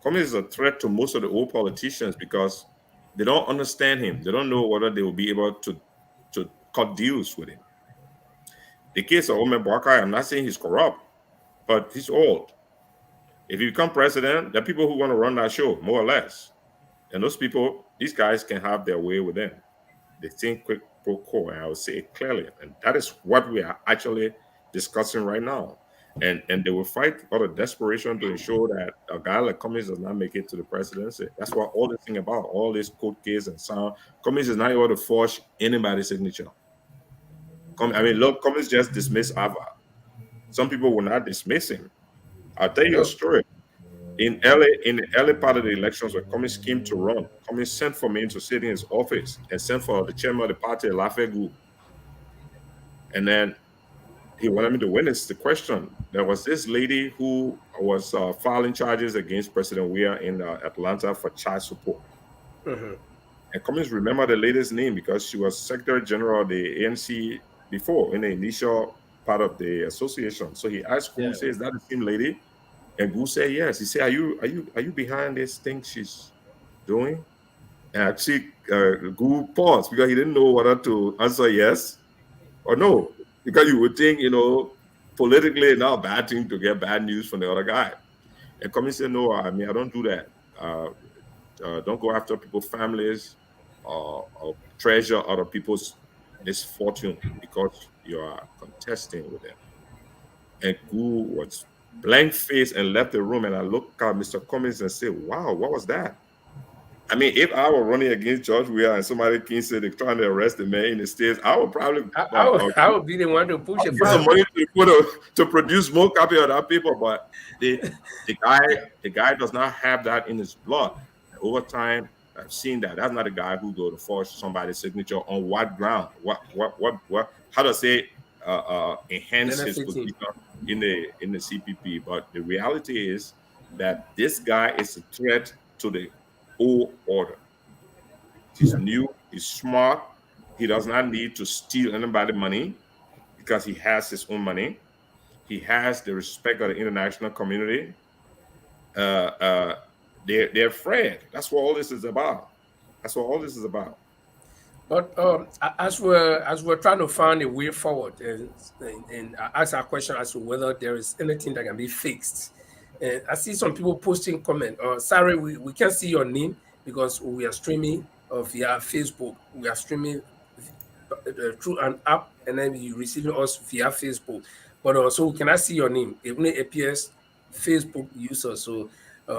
Cummings is a threat to most of the old politicians because they don't understand him. They don't know whether they will be able to cut deals with him. The case of Omer Bwaka, I'm not saying he's corrupt, but he's old. If you become president, there are people who want to run that show, more or less. And those people, these guys can have their way with them. They think quick pro quo, and I will say it clearly. And that is what we are actually discussing right now. And they will fight out of desperation to ensure that a guy like Cummings does not make it to the presidency. That's what all this thing about, all this court case and sound. Cummings is not able to forge anybody's signature. Look, Cummings just dismissed Ava. Some people will not dismiss him. I'll tell you a story. In the early part of the elections, when Cummings came to run, Cummings sent for me to sit in his office and sent for the chairman of the party, Lafegu. And then he wanted me to witness the question. There was this lady who was filing charges against President Weah in Atlanta for child support. Mm-hmm. And Cummings remembered the lady's name because she was Secretary General of the ANC before in the initial part of the association. So he asked Gu, "Is that the same lady?" And Gu said, "Yes." He said, "Are you behind this thing she's doing?" And actually, Gu paused because he didn't know whether to answer yes or no, because you would think, politically not a bad thing to get bad news from the other guy. And Cummings said, "No, I don't do that. Don't go after people's families or treasure other people's misfortune because you are contesting with them." And Gu was blank face and left the room. And I looked at Mr. Cummings and said, "Wow, what was that?" If I were running against George Weah and somebody came say they're trying to arrest the man in the States, I would probably I would be the one to push it put some further. money to to produce more copy of that paper. But the guy does not have that in his blood. And over time, I've seen that. That's not a guy who go to forge somebody's signature on what ground? What how to say enhance his Benefiting. position in the CPP. But the reality is that this guy is a threat to the old order. He's new, he's smart, he does not need to steal anybody's money because he has his own money. He has the respect of the international community. Uh, uh, they're afraid. That's what all this is about. That's what all this is about. But as we're trying to find a way forward and ask our question as to whether there is anything that can be fixed, and I see some people posting comment. Sorry, we can't see your name because we are streaming via Facebook. We are streaming through an app, and then you receiving us via Facebook. But also, we cannot see your name. It only appears Facebook user. So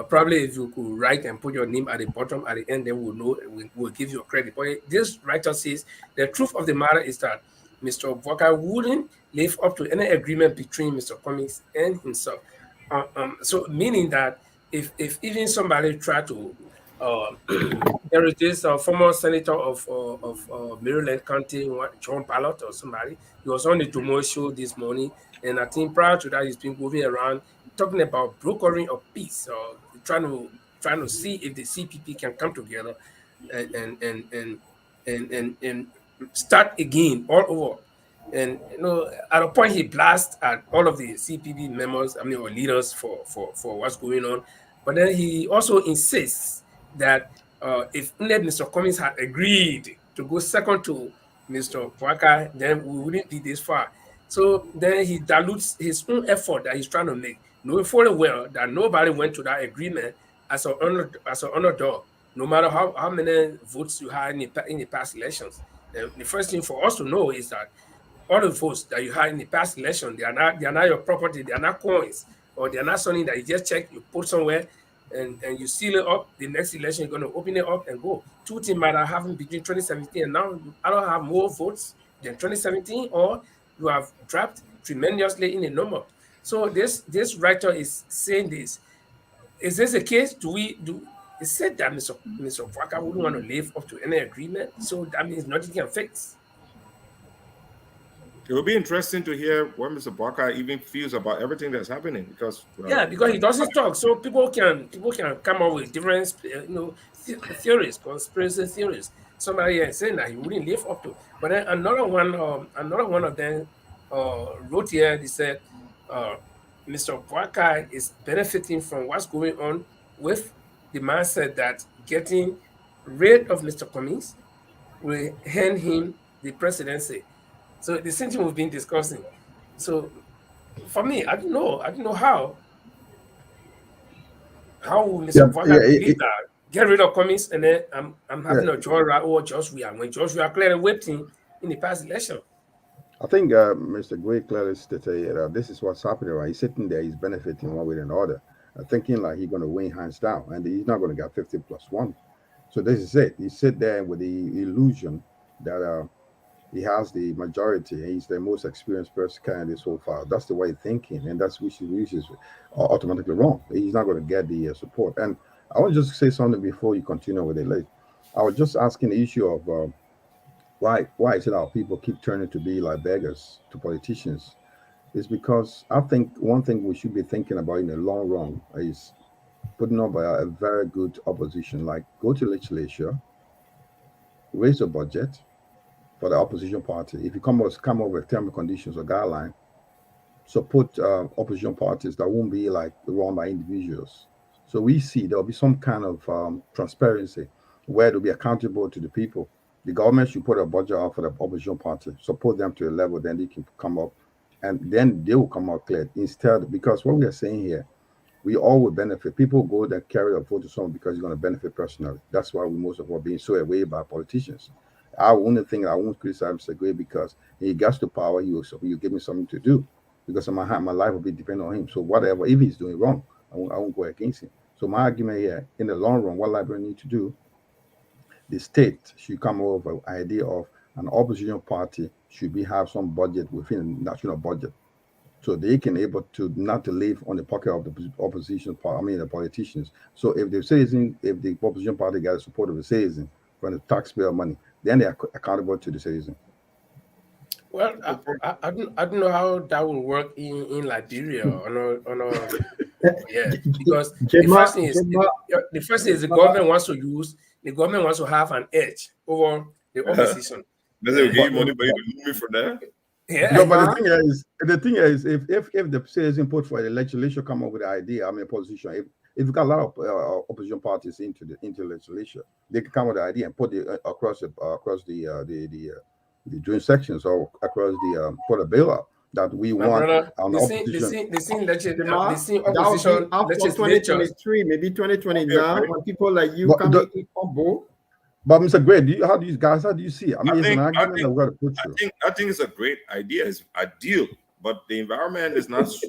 probably if you could write and put your name at the bottom at the end, then we'll know we'll give you a credit. But this writer says the truth of the matter is that Mr. Walker wouldn't live up to any agreement between Mr. Cummings and himself. So meaning that if even somebody tried to there is this former senator of Maryland County, John Ballot or somebody. He was on the Tomo show this morning, and I think prior to that, he's been moving around talking about brokering of peace, or trying to see if the CPP can come together and and and and and start again all over. And at a point, he blasts at all of the CPP members, or leaders for what's going on. But then he also insists that if Mr. Cummings had agreed to go second to Mr. Waka, then we wouldn't be this far. So then he dilutes his own effort that he's trying to make, knowing fully well that nobody went to that agreement as an underdog. no matter how many votes you had in the past elections. The first thing for us to know is that all the votes that you had in the past election, they are not your property, they are not coins, or they are not something that you just check, you put somewhere and you seal it up. The next election, you're going to open it up and go. Two things might have happened between 2017 and now. You either have more votes than 2017, or you have dropped tremendously in the number. So this writer is saying this. Is this the case? Do we do? It said that Mr. Waka wouldn't want to live up to any agreement, so that means nothing can fix. It will be interesting to hear what Mr. Barker even feels about everything that's happening because Yeah, because he doesn't talk, so people can come up with different theories, conspiracy theories. Somebody is saying that he wouldn't live up to, but then another one of them wrote here. They said uh, Mr. Waka is benefiting from what's going on with the mindset that getting rid of Mr. Cummings will hand him the presidency. So the same thing we've been discussing. So for me, I don't know. I don't know how will Yeah, Mr. Vaga yeah, believe that get rid of Cummings and then I'm yeah. having a Joy or Joshua when Joshua clearly whipped him in the past election. I think Mr. Gray clearly stated this is what's happening. Right, he's sitting there, he's benefiting one way or another, thinking like he's going to win hands down, and he's not going to get 50 plus one. So this is it. He sit there with the illusion that he has the majority. He's the most experienced person candidate so far. That's the way he's thinking, and that's which is automatically wrong. He's not going to get the support. And I want to just say something before you continue with it. Like, I was just asking the issue of why is it our people keep turning to be like beggars to politicians? It's because I think one thing we should be thinking about in the long run is putting up a very good opposition. Like, go to legislature, raise a budget for the opposition party. If you come up with terms and conditions or guideline, support opposition parties that won't be like run by individuals. So we see there'll be some kind of transparency where they'll be accountable to the people. The government should put a budget out for the opposition party, support them to a level, then they can come up, and then they will come out clear. Instead, because what we are saying here, we all will benefit. People go that carry a vote to someone because it's going to benefit personally. That's why we most of all being so away by politicians. I only think I won't criticize Mr. Gray because he gets to power, you give me something to do because my life will be dependent on him. So whatever, if he's doing wrong, I won't go against him. So my argument here, in the long run, what library need to do, the state should come over with an idea of an opposition party should be have some budget within the national budget so they can able to not to live on the pocket of the opposition part. I mean the politicians. So if the opposition party got the support of the citizen from the taxpayer money, then they are accountable to the citizen. Well, I don't know how that will work in Liberia on a yeah, because the first Gemma, thing is Gemma, the first thing is Gemma, the government wants to have an edge over the opposition. does it Uh, give But you money for you to move me from there? yeah, no, but Gemma, the thing is, if the citizen put for the legislature come up with the idea, I mean, position, if you got a lot of opposition parties into legislature, they can come with the idea and put it across the joint sections or across put a bill up that we my want brother, an opposition. the Gemma, same that will be opposition after legislatures. 2023, maybe Okay, 2029, great. when people like you But coming in on board. Mr. Gray, how do you see it? I mean, I it's an think I argument that think we got to put through. I think it's a great idea. It's ideal, but the environment is not It's,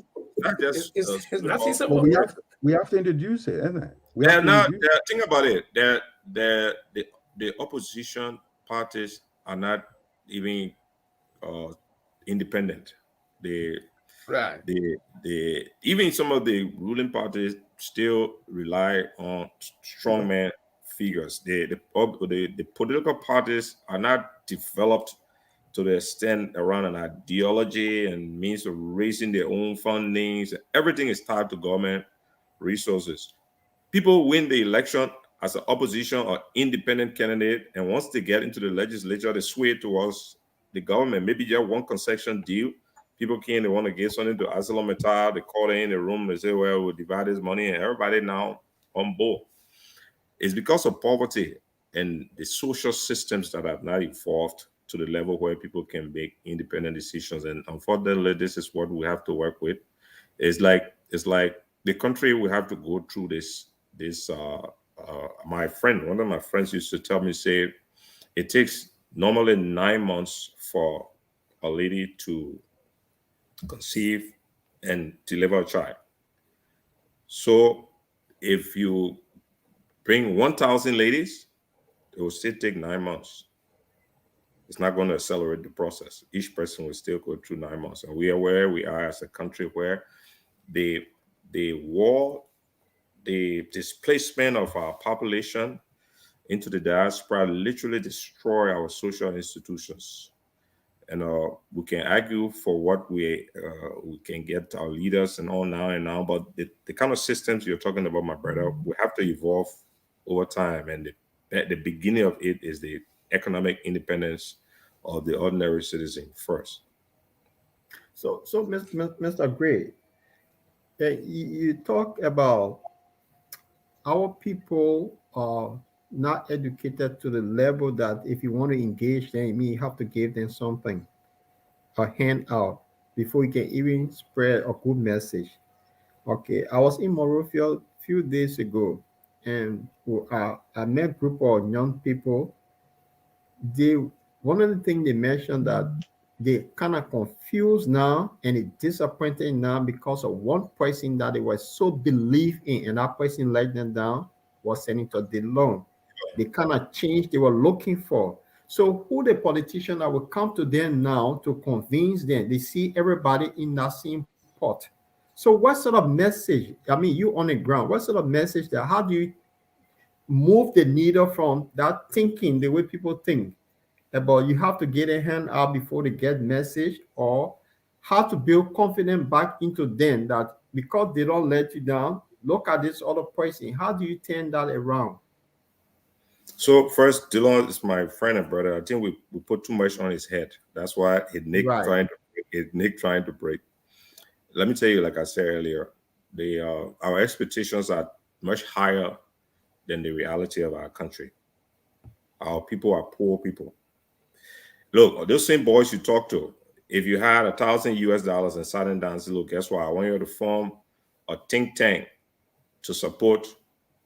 just it's, it's not But feasible. we have to introduce it, isn't it? We have they're to not. introduce. Think about it. The opposition parties are not even uh, independent. They Right. the even some of the ruling parties still rely on strongman figures. The political parties are not developed to the extent around an ideology and means of raising their own fundings. Everything is tied to government resources. People win the election as an opposition or independent candidate, and once they get into the legislature, they sway towards the government. Maybe just one concession deal. People came, they want to give something to ArcelorMittal. They call it in the room. They say, "Well, we'll divide this money," and everybody now on board. It's because of poverty and the social systems that have not evolved to the level where people can make independent decisions. And unfortunately, this is what we have to work with. It's like the country will have to go through this One of my friends used to tell me, say, it takes normally 9 months for a lady to conceive and deliver a child. So if you bring 1,000 ladies, it will still take 9 months. It's not going to accelerate the process. Each person will still go through 9 months. And we are where we are as a country where the the war, the displacement of our population into the diaspora literally destroy our social institutions. And we can argue for what we can get our leaders and all now and now, but the kind of systems you're talking about, my brother, we have to evolve over time. And at the beginning of it is the economic independence of the ordinary citizen first. So, Mr. Gray, you talk about our people are not educated to the level that if you want to engage them, you mean you have to give them something, a handout, before you can even spread a good message. Okay, I was in Monrovia a few days ago, and I met a group of young people. They One of the things they mentioned that they kind of confused now and it disappointed now because of one person that they were so believe in, and that person let them down was Senator DeLong. They kind of changed they were looking for. So who the politician that will come to them now to convince them? They see everybody in that same pot. So what sort of message? I mean, you on the ground. What sort of message that? How do you move the needle from that thinking the way people think about you have to get a hand out before they get message, or how to build confidence back into them that because they don't let you down, look at this other person. How do you turn that around? So first, Dylan is my friend and brother. I think we put too much on his head. That's why Right. Nick trying to break. Let me tell you, like I said earlier, the our expectations are much higher than the reality of our country. Our people are poor people. Look, those same boys you talk to, if you had $1,000 and sat them down and said, look, guess what? I want you to form a think tank to support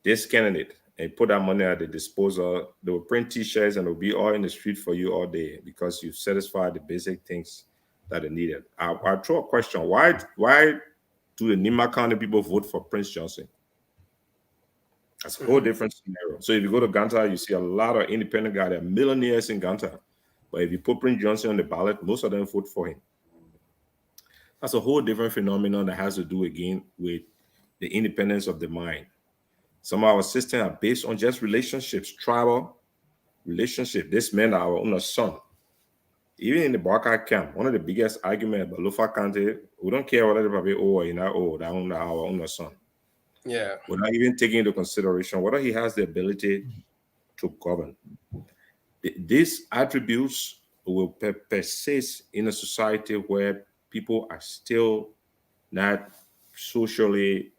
this candidate and put that money at the disposal. They will print t-shirts and they'll be all in the street for you all day because you've satisfied the basic things that are needed. I throw a question. Why do the Nima County people vote for Prince Johnson? That's a whole different scenario. So if you go to Ganta, you see a lot of independent guys. There are millionaires in Ganta. But if you put Prince Johnson on the ballot, most of them vote for him. That's a whole different phenomenon that has to do again with the independence of the mind. Some of our systems are based on just relationships, tribal relationship. This man, our own son. Even in the Barca camp, one of the biggest arguments about Lufa County, we don't care whether the baby old or not old, our own son. Yeah. We're not even taking into consideration whether he has the ability to govern. These attributes will persist in a society where people are still not socially,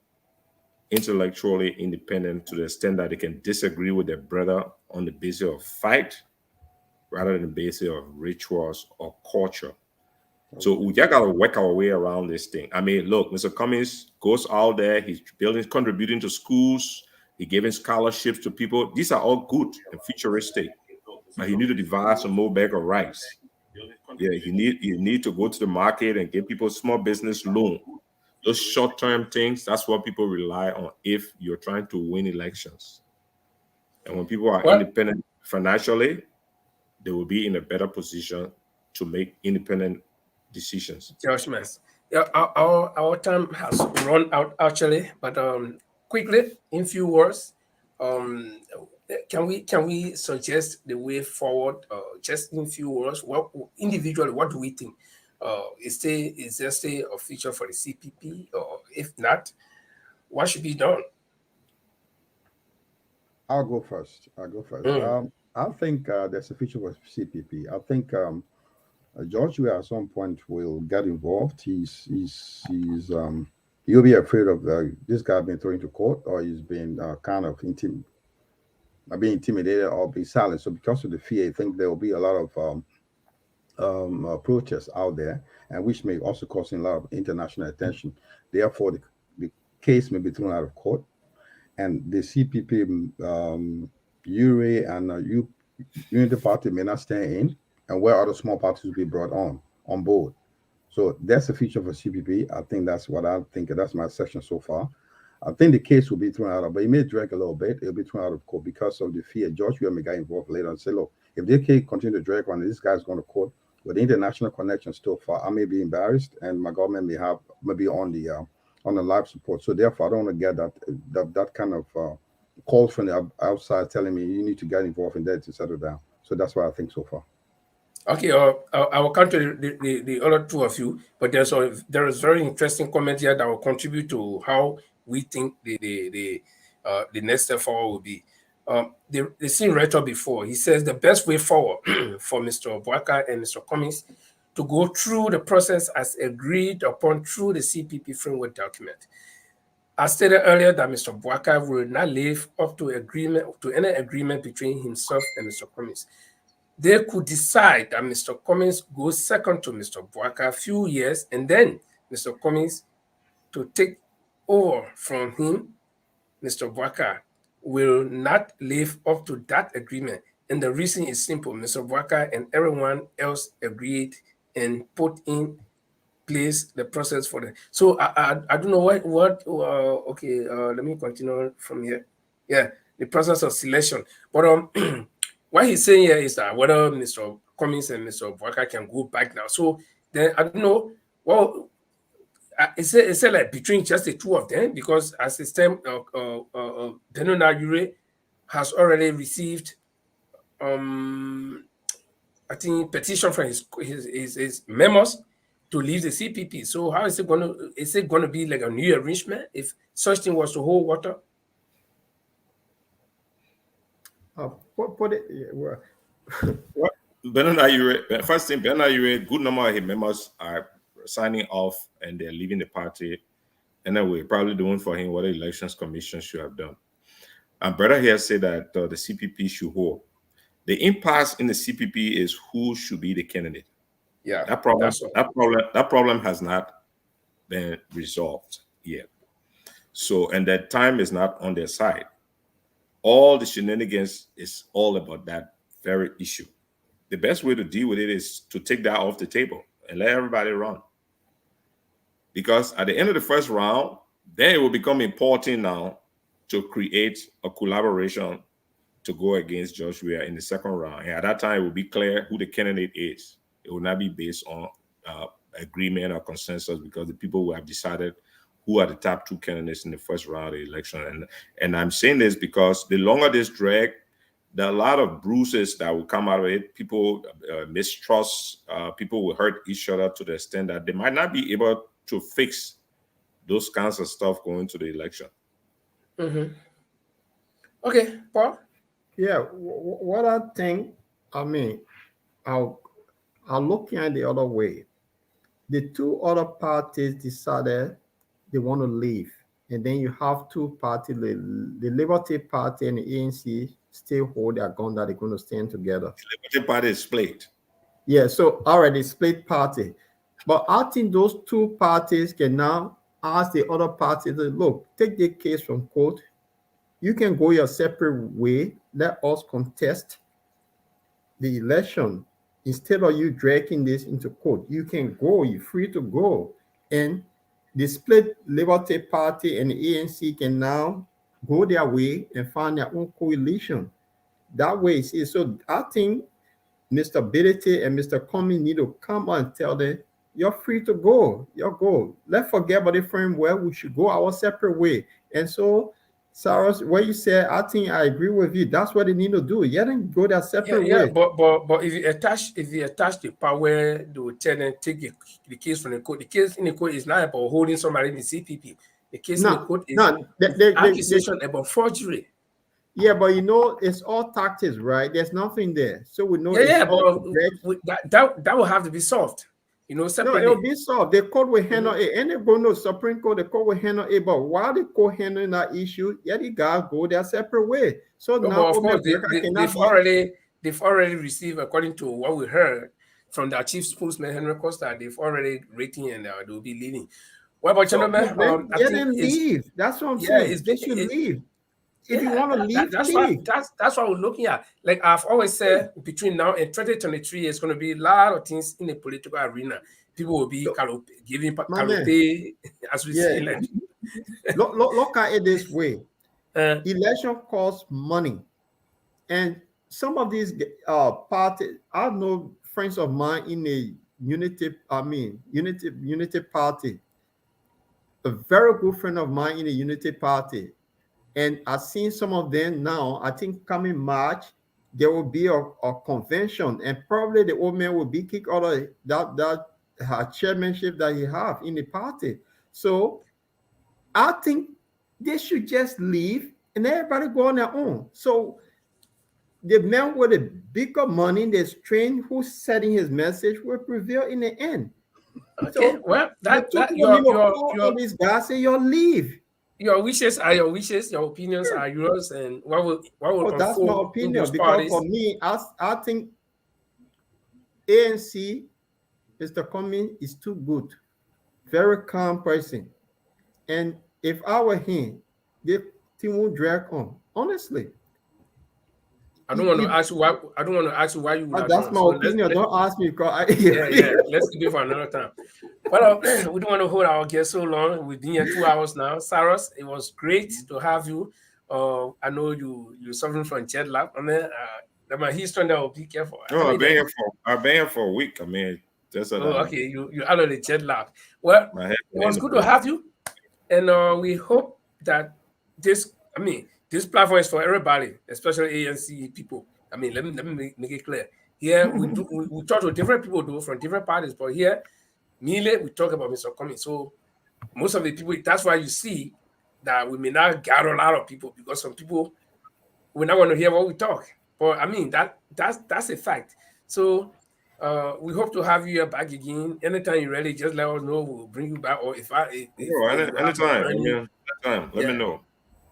intellectually independent to the extent that they can disagree with their brother on the basis of fight rather than the basis of rituals or culture. So we just gotta work our way around this thing. I mean, look, Mr. Cummings goes out there, he's building, contributing to schools, he giving scholarships to people. These are all good and futuristic. But he need to devise some more bag of rice. Yeah, you need to go to the market and give people small business loan. Those short-term things, that's what people rely on if you're trying to win elections. And when people are Well, independent financially, they will be in a better position to make independent decisions. judgments. Yeah, our time has run out actually, but quickly in few words, um, can we suggest the way forward? Just in few words, what individually, what do we think? Is there still a future for the CPP, or if not, what should be done? I'll go first. I'll go first. Mm. I think there's a future for CPP. I think George will at some point will get involved. He'll be afraid of this guy being thrown into court, or he's been kind of being intimidated or being silent. So because of the fear, I think there will be a lot of protests out there, and which may also cause a lot of international attention. Therefore, the case may be thrown out of court, and the CPP, URE, and Unity Party may not stay in, and where other small parties will be brought on board. So that's the future for CPP. I think that's what I think. That's my section so far. I think the case will be thrown out of, but it may drag a little bit. It'll be thrown out of court because of the fear. George Will may get involved later and say, look, if this case continue to drag on, this guy's going to court with the international connection still far. I may be embarrassed, and my government may be on the life support. So therefore, I don't want to get that kind of calls from the outside telling me you need to get involved in that to settle down. So that's what I think so far. Okay, I will come to the other two of you, but there is very interesting comment here that will contribute to how we think the next step forward will be. The seen writer before, he says the best way forward for Mr. Bwaka and Mr. Cummings to go through the process as agreed upon through the CPP framework document. I stated earlier that Mr. Bwaka will not live up to any agreement between himself and Mr. Cummings. They could decide that Mr. Cummings goes second to Mr. Bwaka a few years, and then Mr. Cummings to take over from him. Mr. Bwaka will not live up to that agreement. And the reason is simple. Mr. Bwaka and everyone else agreed and put in place the process for them. So I don't know okay, let me continue from here. Yeah, the process of selection. But what he's saying here is that whether Mr. Cummings and Mr. Bwaka can go back now. So then I don't know. Well, is it like between just the two of them? Because as the term, Benona Ure has already received, I think, petition from his members to leave the CPP. So how is it going to? Is it going to be like a new arrangement if such thing was to hold water? Put it. Well, First thing, Bernard Ure, good number of his members are signing off and they're leaving the party. Anyway, probably doing for him what the Elections Commission should have done. And brother here said that the CPP should hold. The impasse in the CPP is who should be the candidate. Yeah, that problem has not been resolved yet. So, and that time is not on their side. All the shenanigans is all about that very issue. The best way to deal with it is to take that off the table and let everybody run. Because at the end of the first round, then it will become important now to create a collaboration to go against Joshua in the second round. And at that time, it will be clear who the candidate is. It will not be based on agreement or consensus, because the people will have decided who are the top two candidates in the first round of the election. And I'm saying this because the longer this drag, there are a lot of bruises that will come out of it. People mistrust, people will hurt each other to the extent that they might not be able to fix those kinds of stuff going to the election. Mm-hmm. Okay, Paul? Yeah, what I think, I mean, I'll look at the other way. The two other parties decided they want to leave. And then you have two parties, the Liberty Party and the ANC still hold their gun that they're going to stand together. The Liberty Party is split. Yeah, so already split party. But I think those two parties can now ask the other party to look, take the case from court. You can go your separate way. Let us contest the election. Instead of you dragging this into court, you can go, you're free to go. And the split Liberty Party and the ANC can now go their way and find their own coalition. That way, see, so I think Mr. Bility and Mr. Cummings need to come and tell them, you're free to go. You go. Let's forget about the framework. We should go our separate way. And so, Sarah, what you said, I think I agree with you. That's what they need to do. Yeah, then go their separate way. Yeah, but if you attach the power, they will tell them take the case from the court. The case in the court is not about holding somebody in the CPP. The case in the court is accusation about forgery. Yeah, but you know, it's all tactics, right? There's nothing there. So we know but that will have to be solved. You know, separately. No, it'll be solved. The court will handle it. And they're going to Supreme Court, the court will handle it. But while the court handling that issue, yeah, the guys go their separate way. So now, of course, they've already received, according to what we heard from their chief spokesman, Henry Costa, they've already rating and they will be leaving. What about gentlemen? Let them leave. That's what I'm saying. They should leave. if you want to leave, that's leave. what we're looking at. Like I've always said, between now and 2023, it's going to be a lot of things in the political arena. People will be giving My man. calope, as we see. Yeah. Like, Look at it this way. Election costs money. And some of these parties, I know friends of mine in a unity party, a very good friend of mine in a unity party. And I've seen some of them now. I think coming March, there will be a convention, and probably the old man will be kicked out of that chairmanship that he have in the party. So I think they should just leave and everybody go on their own. So the man with the bigger money, the strain who's setting his message will prevail in the end. Okay, So well, all these guys say you'll leave. Your wishes are your wishes, your opinions are yours, and what will that's my opinion, because for me, I think ANC, Mr. Cummings, is too good, very calm person, and if I were him, the thing will drag on. Honestly, I don't want to ask you why. I don't want to ask you why you. That's my opinion. Don't ask me because let's keep it for another time. Well, we don't want to hold our guests so long. We've been here 2 hours now. Saros, it was great to have you. I know you're suffering from jet lag. I mean, my history that will be careful. No, I've been here for a week. I mean, that's okay. You out of the jet lag. Well, it was good to have you, and we hope that this platform is for everybody, especially ANC people. I mean, let me make it clear. Here we talk to different people from different parties, but here mainly we talk about Mr. Cummings. So most of the people, that's why you see that we may not gather a lot of people, because some people we're not going to hear what we talk. But I mean that's a fact. So we hope to have you back again. Anytime you're ready, just let us know. We'll bring you back. Or anytime. Let me know.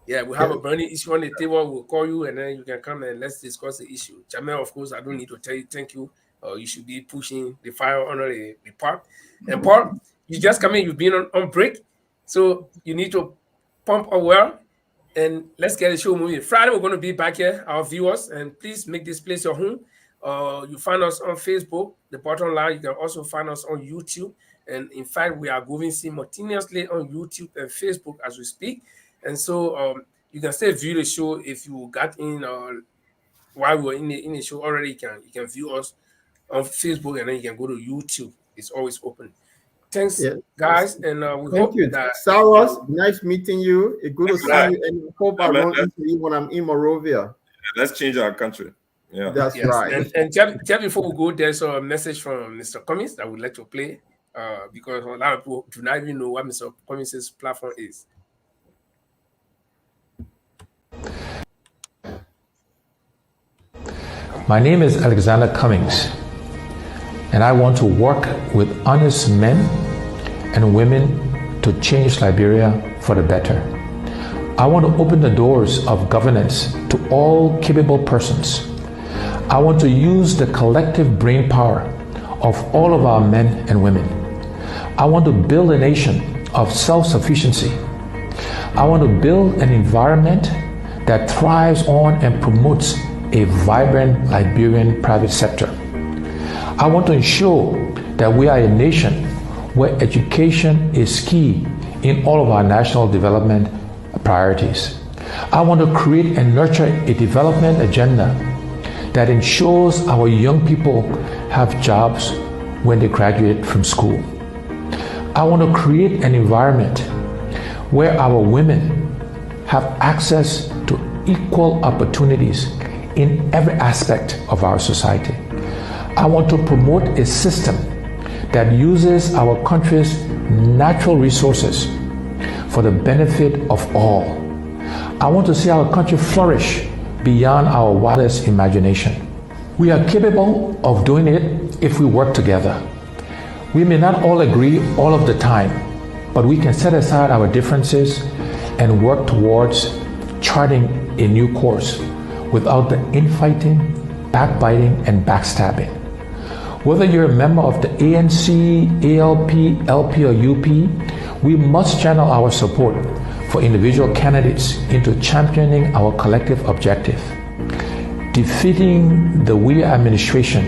Yeah, we have a burning issue on the table. We'll call you, and then you can come and let's discuss the issue. Jamel, of course, I don't need to tell you thank you. You should be pushing the fire under the park. And Paul, you just come in. You've been on break, so you need to pump a well, and let's get the show moving. Friday, we're going to be back here, our viewers, and please make this place your home. You find us on Facebook, The Bottom Line. You can also find us on YouTube, and in fact, we are going simultaneously on YouTube and Facebook as we speak. And so you can still view the show if you got in while we're in the show already. You can view us on Facebook, and then you can go to YouTube. It's always open. Thanks, guys, and we hope that Saros, nice meeting you. It's good to see you, and hope I run into you when I'm in Morovia. Let's change our country. Yeah, that's right. And just before we go, there's a message from Mr. Cummings that we'd like to play because a lot of people do not even know what Mr. Cummings' platform is. My name is Alexander Cummings, and I want to work with honest men and women to change Liberia for the better. I want to open the doors of governance to all capable persons. I want to use the collective brain power of all of our men and women. I want to build a nation of self-sufficiency. I want to build an environment that thrives on and promotes a vibrant Liberian private sector. I want to ensure that we are a nation where education is key in all of our national development priorities. I want to create and nurture a development agenda that ensures our young people have jobs when they graduate from school. I want to create an environment where our women have access to equal opportunities in every aspect of our society. I want to promote a system that uses our country's natural resources for the benefit of all. I want to see our country flourish beyond our wildest imagination. We are capable of doing it if we work together. We may not all agree all of the time, but we can set aside our differences and work towards charting a new course without the infighting, backbiting, and backstabbing. Whether you're a member of the ANC, ALP, LP, or UP, we must channel our support for individual candidates into championing our collective objective, defeating the Weah administration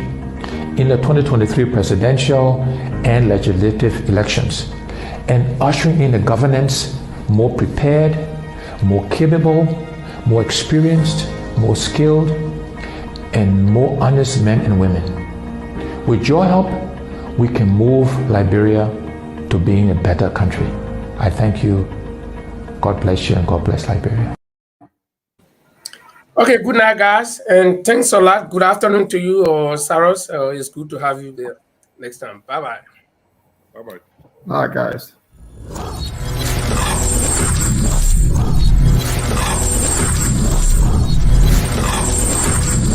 in the 2023 presidential and legislative elections, and ushering in a governance more prepared, more capable, more experienced, more skilled, and more honest men and women. With your help, we can move Liberia to being a better country. I thank you. God bless you and God bless Liberia. Okay, good night, guys, and thanks a lot. Good afternoon to you, or Saros. It's good to have you there next time. Bye-bye. Bye-bye. All right, guys.